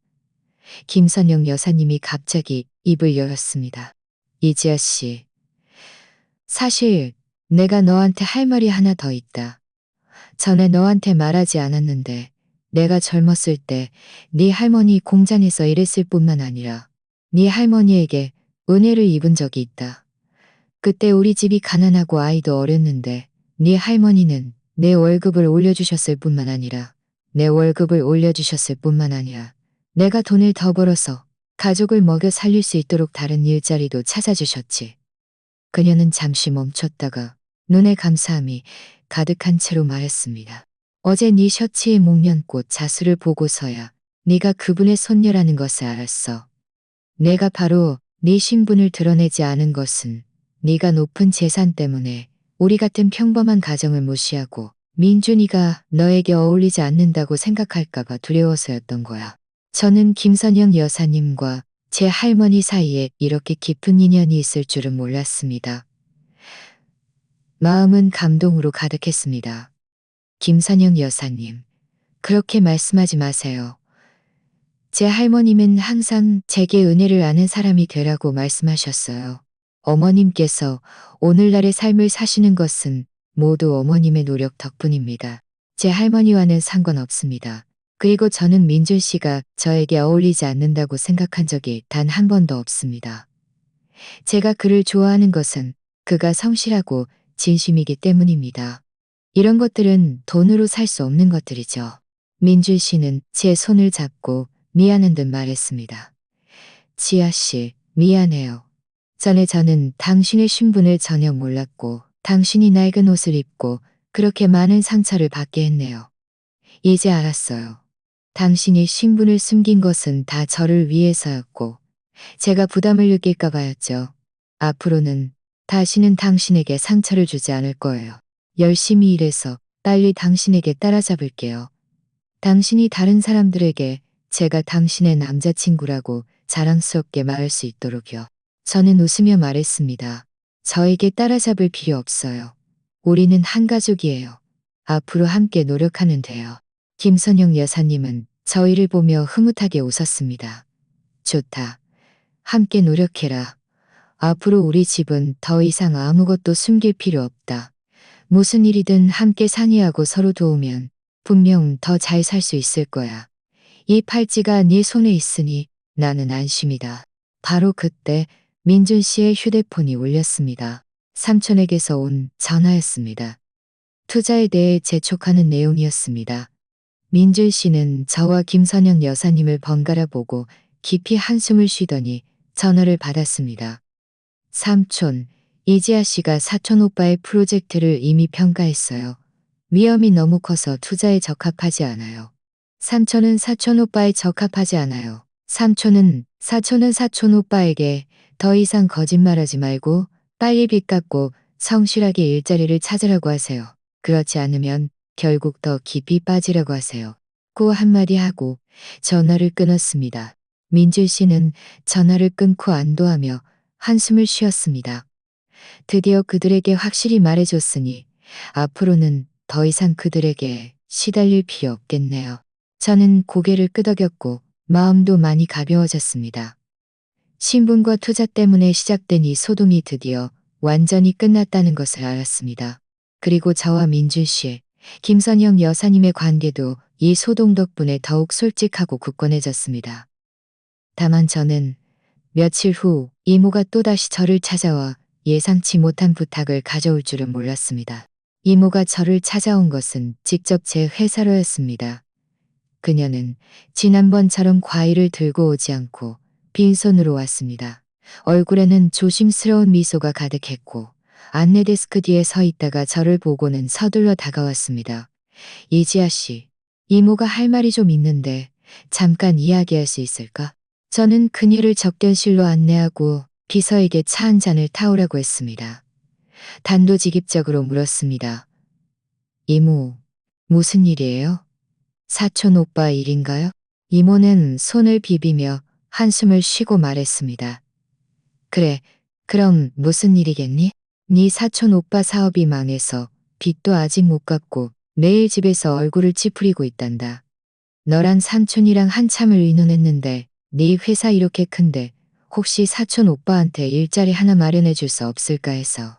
김선영 여사님이 갑자기 입을 열었습니다. 이지아 씨, 사실 내가 너한테 할 말이 하나 더 있다. 전에 너한테 말하지 않았는데 내가 젊었을 때 네 할머니 공장에서 일했을 뿐만 아니라 네 할머니에게 은혜를 입은 적이 있다. 그때 우리 집이 가난하고 아이도 어렸는데 네 할머니는 내 월급을 올려주셨을 뿐만 아니라 내가 돈을 더 벌어서 가족을 먹여 살릴 수 있도록 다른 일자리도 찾아주셨지. 그녀는 잠시 멈췄다가 눈에 감사함이 가득한 채로 말했습니다. 어제 네 셔츠의 목련꽃 자수를 보고서야 네가 그분의 손녀라는 것을 알았어. 내가 바로 네 신분을 드러내지 않은 것은 네가 높은 재산 때문에 우리 같은 평범한 가정을 무시하고 민준이가 너에게 어울리지 않는다고 생각할까봐 두려워서였던 거야. 저는 김선영 여사님과 제 할머니 사이에 이렇게 깊은 인연이 있을 줄은 몰랐습니다. 마음은 감동으로 가득했습니다. 김선영 여사님, 그렇게 말씀하지 마세요. 제 할머님은 항상 제게 은혜를 아는 사람이 되라고 말씀하셨어요. 어머님께서 오늘날의 삶을 사시는 것은 모두 어머님의 노력 덕분입니다. 제 할머니와는 상관없습니다. 그리고 저는 민준 씨가 저에게 어울리지 않는다고 생각한 적이 단 한 번도 없습니다. 제가 그를 좋아하는 것은 그가 성실하고 진심이기 때문입니다. 이런 것들은 돈으로 살 수 없는 것들이죠. 민준 씨는 제 손을 잡고 미안한 듯 말했습니다. 지아 씨, 미안해요. 전에 저는 당신의 신분을 전혀 몰랐고 당신이 낡은 옷을 입고 그렇게 많은 상처를 받게 했네요. 이제 알았어요. 당신이 신분을 숨긴 것은 다 저를 위해서였고 제가 부담을 느낄까 봐였죠. 앞으로는 다시는 당신에게 상처를 주지 않을 거예요. 열심히 일해서 빨리 당신에게 따라잡을게요. 당신이 다른 사람들에게 제가 당신의 남자친구라고 자랑스럽게 말할 수 있도록요. 저는 웃으며 말했습니다. 저에게 따라잡을 필요 없어요. 우리는 한 가족이에요. 앞으로 함께 노력하면 돼요. 김선영 여사님은 저희를 보며 흐뭇하게 웃었습니다. 좋다. 함께 노력해라. 앞으로 우리 집은 더 이상 아무것도 숨길 필요 없다. 무슨 일이든 함께 상의하고 서로 도우면 분명 더 잘 살 수 있을 거야. 이 팔찌가 네 손에 있으니 나는 안심이다. 바로 그때 민준 씨의 휴대폰이 울렸습니다. 삼촌에게서 온 전화였습니다. 투자에 대해 재촉하는 내용이었습니다. 민준 씨는 저와 김선영 여사님을 번갈아 보고 깊이 한숨을 쉬더니 전화를 받았습니다. 삼촌, 이지아 씨가 사촌 오빠의 프로젝트를 이미 평가했어요. 위험이 너무 커서 투자에 적합하지 않아요. 삼촌은 사촌 오빠에 적합하지 않아요. 사촌은 사촌 오빠에게 더 이상 거짓말하지 말고 빨리 빚 갚고 성실하게 일자리를 찾으라고 하세요. 그렇지 않으면 결국 더 깊이 빠지라고 하세요. 고 한마디 하고 전화를 끊었습니다. 민준 씨는 전화를 끊고 안도하며 한숨을 쉬었습니다. 드디어 그들에게 확실히 말해줬으니 앞으로는 더 이상 그들에게 시달릴 필요 없겠네요. 저는 고개를 끄덕였고 마음도 많이 가벼워졌습니다. 신분과 투자 때문에 시작된 이 소동이 드디어 완전히 끝났다는 것을 알았습니다. 그리고 저와 민준 씨, 김선영 여사님의 관계도 이 소동 덕분에 더욱 솔직하고 굳건해졌습니다. 다만 저는 며칠 후 이모가 또다시 저를 찾아와 예상치 못한 부탁을 가져올 줄은 몰랐습니다. 이모가 저를 찾아온 것은 직접 제 회사로였습니다. 그녀는 지난번처럼 과일을 들고 오지 않고 빈손으로 왔습니다. 얼굴에는 조심스러운 미소가 가득했고 안내 데스크 뒤에 서 있다가 저를 보고는 서둘러 다가왔습니다. 이지아 씨, 이모가 할 말이 좀 있는데 잠깐 이야기할 수 있을까? 저는 그녀를 접견실로 안내하고 비서에게 차 한 잔을 타오라고 했습니다. 단도직입적으로 물었습니다. 이모, 무슨 일이에요? 사촌 오빠 일인가요? 이모는 손을 비비며 한숨을 쉬고 말했습니다. 그래, 그럼 무슨 일이겠니? 네 사촌 오빠 사업이 망해서 빚도 아직 못 갚고 매일 집에서 얼굴을 찌푸리고 있단다. 너랑 삼촌이랑 한참을 의논했는데 네 회사 이렇게 큰데 혹시 사촌 오빠한테 일자리 하나 마련해 줄 수 없을까 해서.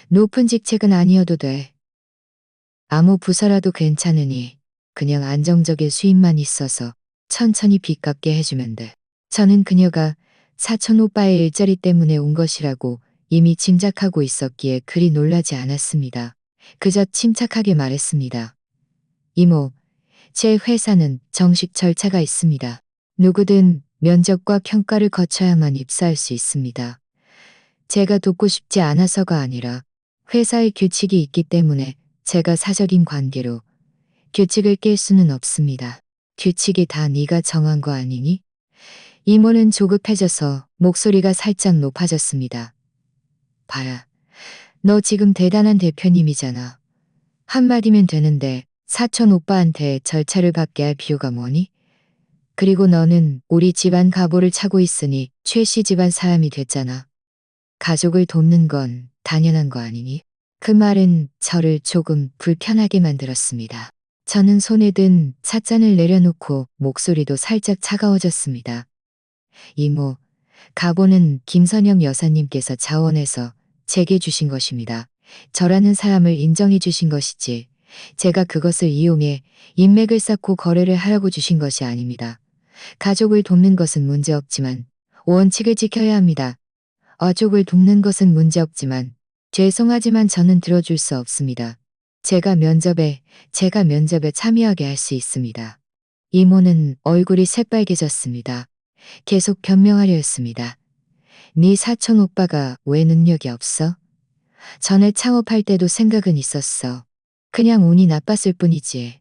높은 직책은 아니어도 돼. 아무 부서라도 괜찮으니 그냥 안정적인 수입만 있어서 천천히 빚 갚게 해주면 돼. 저는 그녀가 사촌 오빠의 일자리 때문에 온 것이라고 이미 짐작하고 있었기에 그리 놀라지 않았습니다. 그저 침착하게 말했습니다. 이모, 제 회사는 정식 절차가 있습니다. 누구든 면접과 평가를 거쳐야만 입사할 수 있습니다. 제가 돕고 싶지 않아서가 아니라 회사의 규칙이 있기 때문에 제가 사적인 관계로 규칙을 깰 수는 없습니다. 규칙이 다 네가 정한 거 아니니? 이모는 조급해져서 목소리가 살짝 높아졌습니다. 봐라, 너 지금 대단한 대표님이잖아. 한마디면 되는데 사촌 오빠한테 절차를 밟게 할 필요가 뭐니? 그리고 너는 우리 집안 가보를 차고 있으니 최씨 집안 사람이 됐잖아. 가족을 돕는 건 당연한 거 아니니? 그 말은 저를 조금 불편하게 만들었습니다. 저는 손에 든 찻잔을 내려놓고 목소리도 살짝 차가워졌습니다. 이모, 가보는 김선영 여사님께서 자원해서 제게 주신 것입니다. 저라는 사람을 인정해 주신 것이지 제가 그것을 이용해 인맥을 쌓고 거래를 하라고 주신 것이 아닙니다. 가족을 돕는 것은 문제없지만 원칙을 지켜야 합니다. 어족을 돕는 것은 문제없지만 죄송하지만 저는 들어줄 수 없습니다. 제가 면접에 참여하게 할 수 있습니다. 이모는 얼굴이 새빨개졌습니다. 계속 변명하려 했습니다. 네 사촌 오빠가 왜 능력이 없어? 전에 창업할 때도 생각은 있었어. 그냥 운이 나빴을 뿐이지.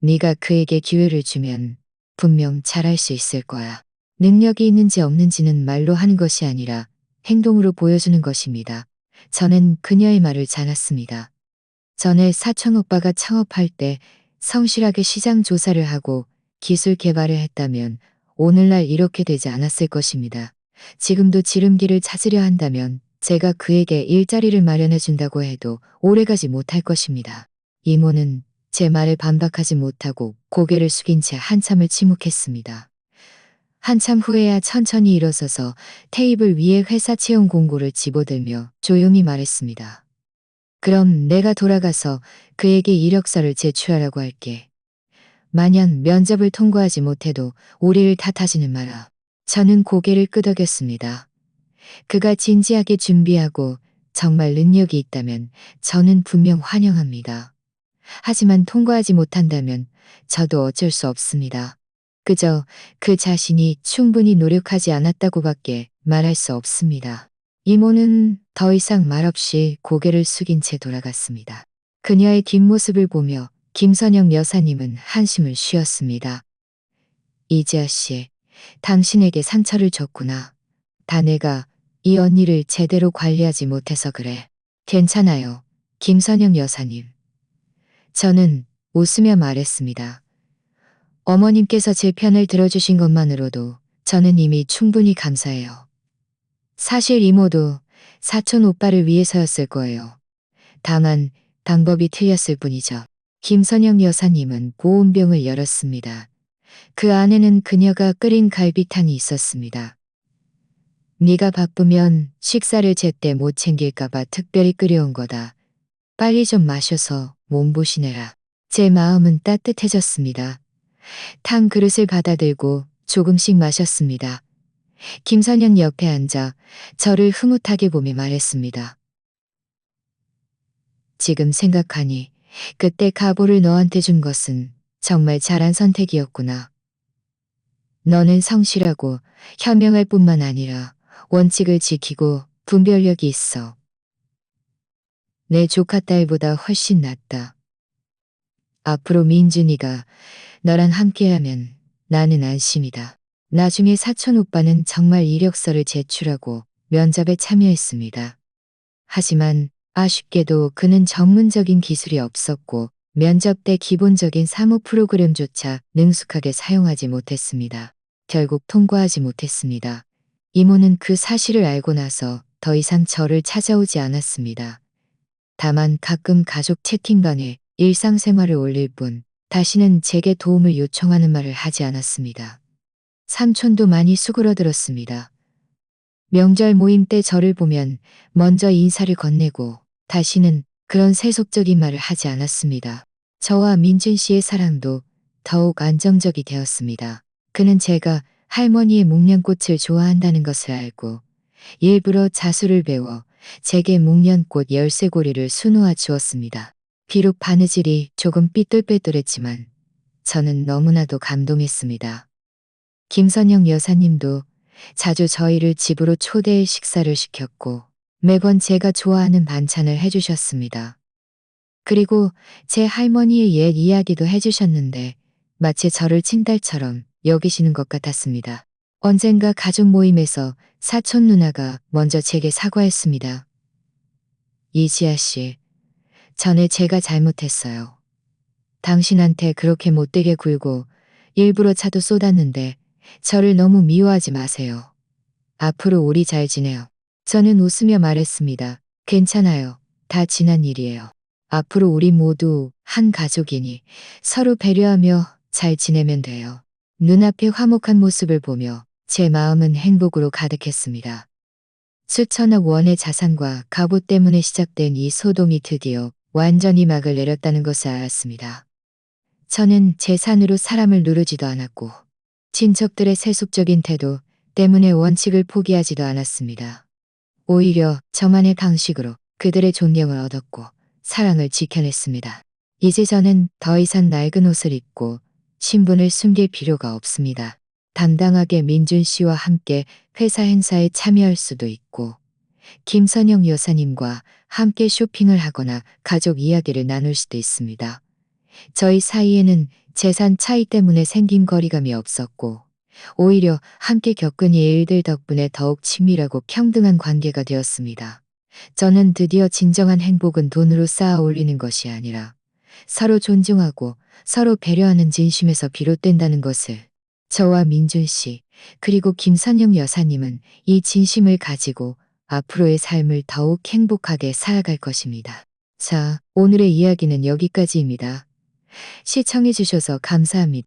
네가 그에게 기회를 주면 분명 잘할 수 있을 거야. 능력이 있는지 없는지는 말로 하는 것이 아니라 행동으로 보여주는 것입니다. 저는 그녀의 말을 잘랐습니다. 전에 사촌 오빠가 창업할 때 성실하게 시장 조사를 하고 기술 개발을 했다면 오늘날 이렇게 되지 않았을 것입니다. 지금도 지름길을 찾으려 한다면 제가 그에게 일자리를 마련해 준다고 해도 오래가지 못할 것입니다. 이모는 제 말에 반박하지 못하고 고개를 숙인 채 한참을 침묵했습니다. 한참 후에야 천천히 일어서서 테이블 위에 회사 채용 공고를 집어들며 조용히 말했습니다. 그럼 내가 돌아가서 그에게 이력서를 제출하라고 할게. 만약 면접을 통과하지 못해도 우리를 탓하지는 마라. 저는 고개를 끄덕였습니다. 그가 진지하게 준비하고 정말 능력이 있다면 저는 분명 환영합니다. 하지만 통과하지 못한다면 저도 어쩔 수 없습니다. 그저 그 자신이 충분히 노력하지 않았다고밖에 말할 수 없습니다. 이모는 더 이상 말없이 고개를 숙인 채 돌아갔습니다. 그녀의 뒷모습을 보며 김선영 여사님은 한숨을 쉬었습니다. 이지아 씨, 당신에게 상처를 줬구나. 다 내가 이 언니를 제대로 관리하지 못해서 그래. 괜찮아요, 김선영 여사님. 저는 웃으며 말했습니다. 어머님께서 제 편을 들어주신 것만으로도 저는 이미 충분히 감사해요. 사실 이모도 사촌 오빠를 위해서였을 거예요. 다만 방법이 틀렸을 뿐이죠. 김선영 여사님은 보온병을 열었습니다. 그 안에는 그녀가 끓인 갈비탕이 있었습니다. 네가 바쁘면 식사를 제때 못 챙길까봐 특별히 끓여온 거다. 빨리 좀 마셔서 몸보신해라. 제 마음은 따뜻해졌습니다. 탕 그릇을 받아들고 조금씩 마셨습니다. 김선영 옆에 앉아 저를 흐뭇하게 보며 말했습니다. 지금 생각하니 그때 가보를 너한테 준 것은 정말 잘한 선택이었구나. 너는 성실하고 현명할 뿐만 아니라 원칙을 지키고 분별력이 있어. 내 조카 딸보다 훨씬 낫다. 앞으로 민준이가 너랑 함께하면 나는 안심이다. 나중에 사촌 오빠는 정말 이력서를 제출하고 면접에 참여했습니다. 하지만 아쉽게도 그는 전문적인 기술이 없었고 면접 때 기본적인 사무 프로그램조차 능숙하게 사용하지 못했습니다. 결국 통과하지 못했습니다. 이모는 그 사실을 알고 나서 더 이상 저를 찾아오지 않았습니다. 다만 가끔 가족 채팅방에 일상생활을 올릴 뿐 다시는 제게 도움을 요청하는 말을 하지 않았습니다. 삼촌도 많이 수그러들었습니다. 명절 모임 때 저를 보면 먼저 인사를 건네고 다시는 그런 세속적인 말을 하지 않았습니다. 저와 민준 씨의 사랑도 더욱 안정적이 되었습니다. 그는 제가 할머니의 목련꽃을 좋아한다는 것을 알고 일부러 자수를 배워 제게 목련꽃 13고리를 수놓아 주었습니다. 비록 바느질이 조금 삐뚤빼뚤했지만 저는 너무나도 감동했습니다. 김선영 여사님도 자주 저희를 집으로 초대해 식사를 시켰고 매번 제가 좋아하는 반찬을 해주셨습니다. 그리고 제 할머니의 옛 이야기도 해주셨는데 마치 저를 친딸처럼 여기시는 것 같았습니다. 언젠가 가족 모임에서 사촌 누나가 먼저 제게 사과했습니다. 이지아 씨, 전에 제가 잘못했어요. 당신한테 그렇게 못되게 굴고 일부러 차도 쏟았는데 저를 너무 미워하지 마세요. 앞으로 우리 잘 지내요. 저는 웃으며 말했습니다. 괜찮아요. 다 지난 일이에요. 앞으로 우리 모두 한 가족이니 서로 배려하며 잘 지내면 돼요. 눈앞의 화목한 모습을 보며 제 마음은 행복으로 가득했습니다. 수천억 원의 자산과 갑옷 때문에 시작된 이 소동이 드디어 완전히 막을 내렸다는 것을 알았습니다. 저는 재산으로 사람을 누르지도 않았고 친척들의 세속적인 태도 때문에 원칙을 포기하지도 않았습니다. 오히려 저만의 방식으로 그들의 존경을 얻었고 사랑을 지켜냈습니다. 이제 저는 더 이상 낡은 옷을 입고 신분을 숨길 필요가 없습니다. 당당하게 민준 씨와 함께 회사 행사에 참여할 수도 있고 김선영 여사님과 함께 쇼핑을 하거나 가족 이야기를 나눌 수도 있습니다. 저희 사이에는 재산 차이 때문에 생긴 거리감이 없었고 오히려 함께 겪은 이 일들 덕분에 더욱 친밀하고 평등한 관계가 되었습니다. 저는 드디어 진정한 행복은 돈으로 쌓아 올리는 것이 아니라 서로 존중하고 서로 배려하는 진심에서 비롯된다는 것을 저와 민준 씨 그리고 김선영 여사님은 이 진심을 가지고 앞으로의 삶을 더욱 행복하게 살아갈 것입니다. 자, 오늘의 이야기는 여기까지입니다. 시청해 주셔서 감사합니다.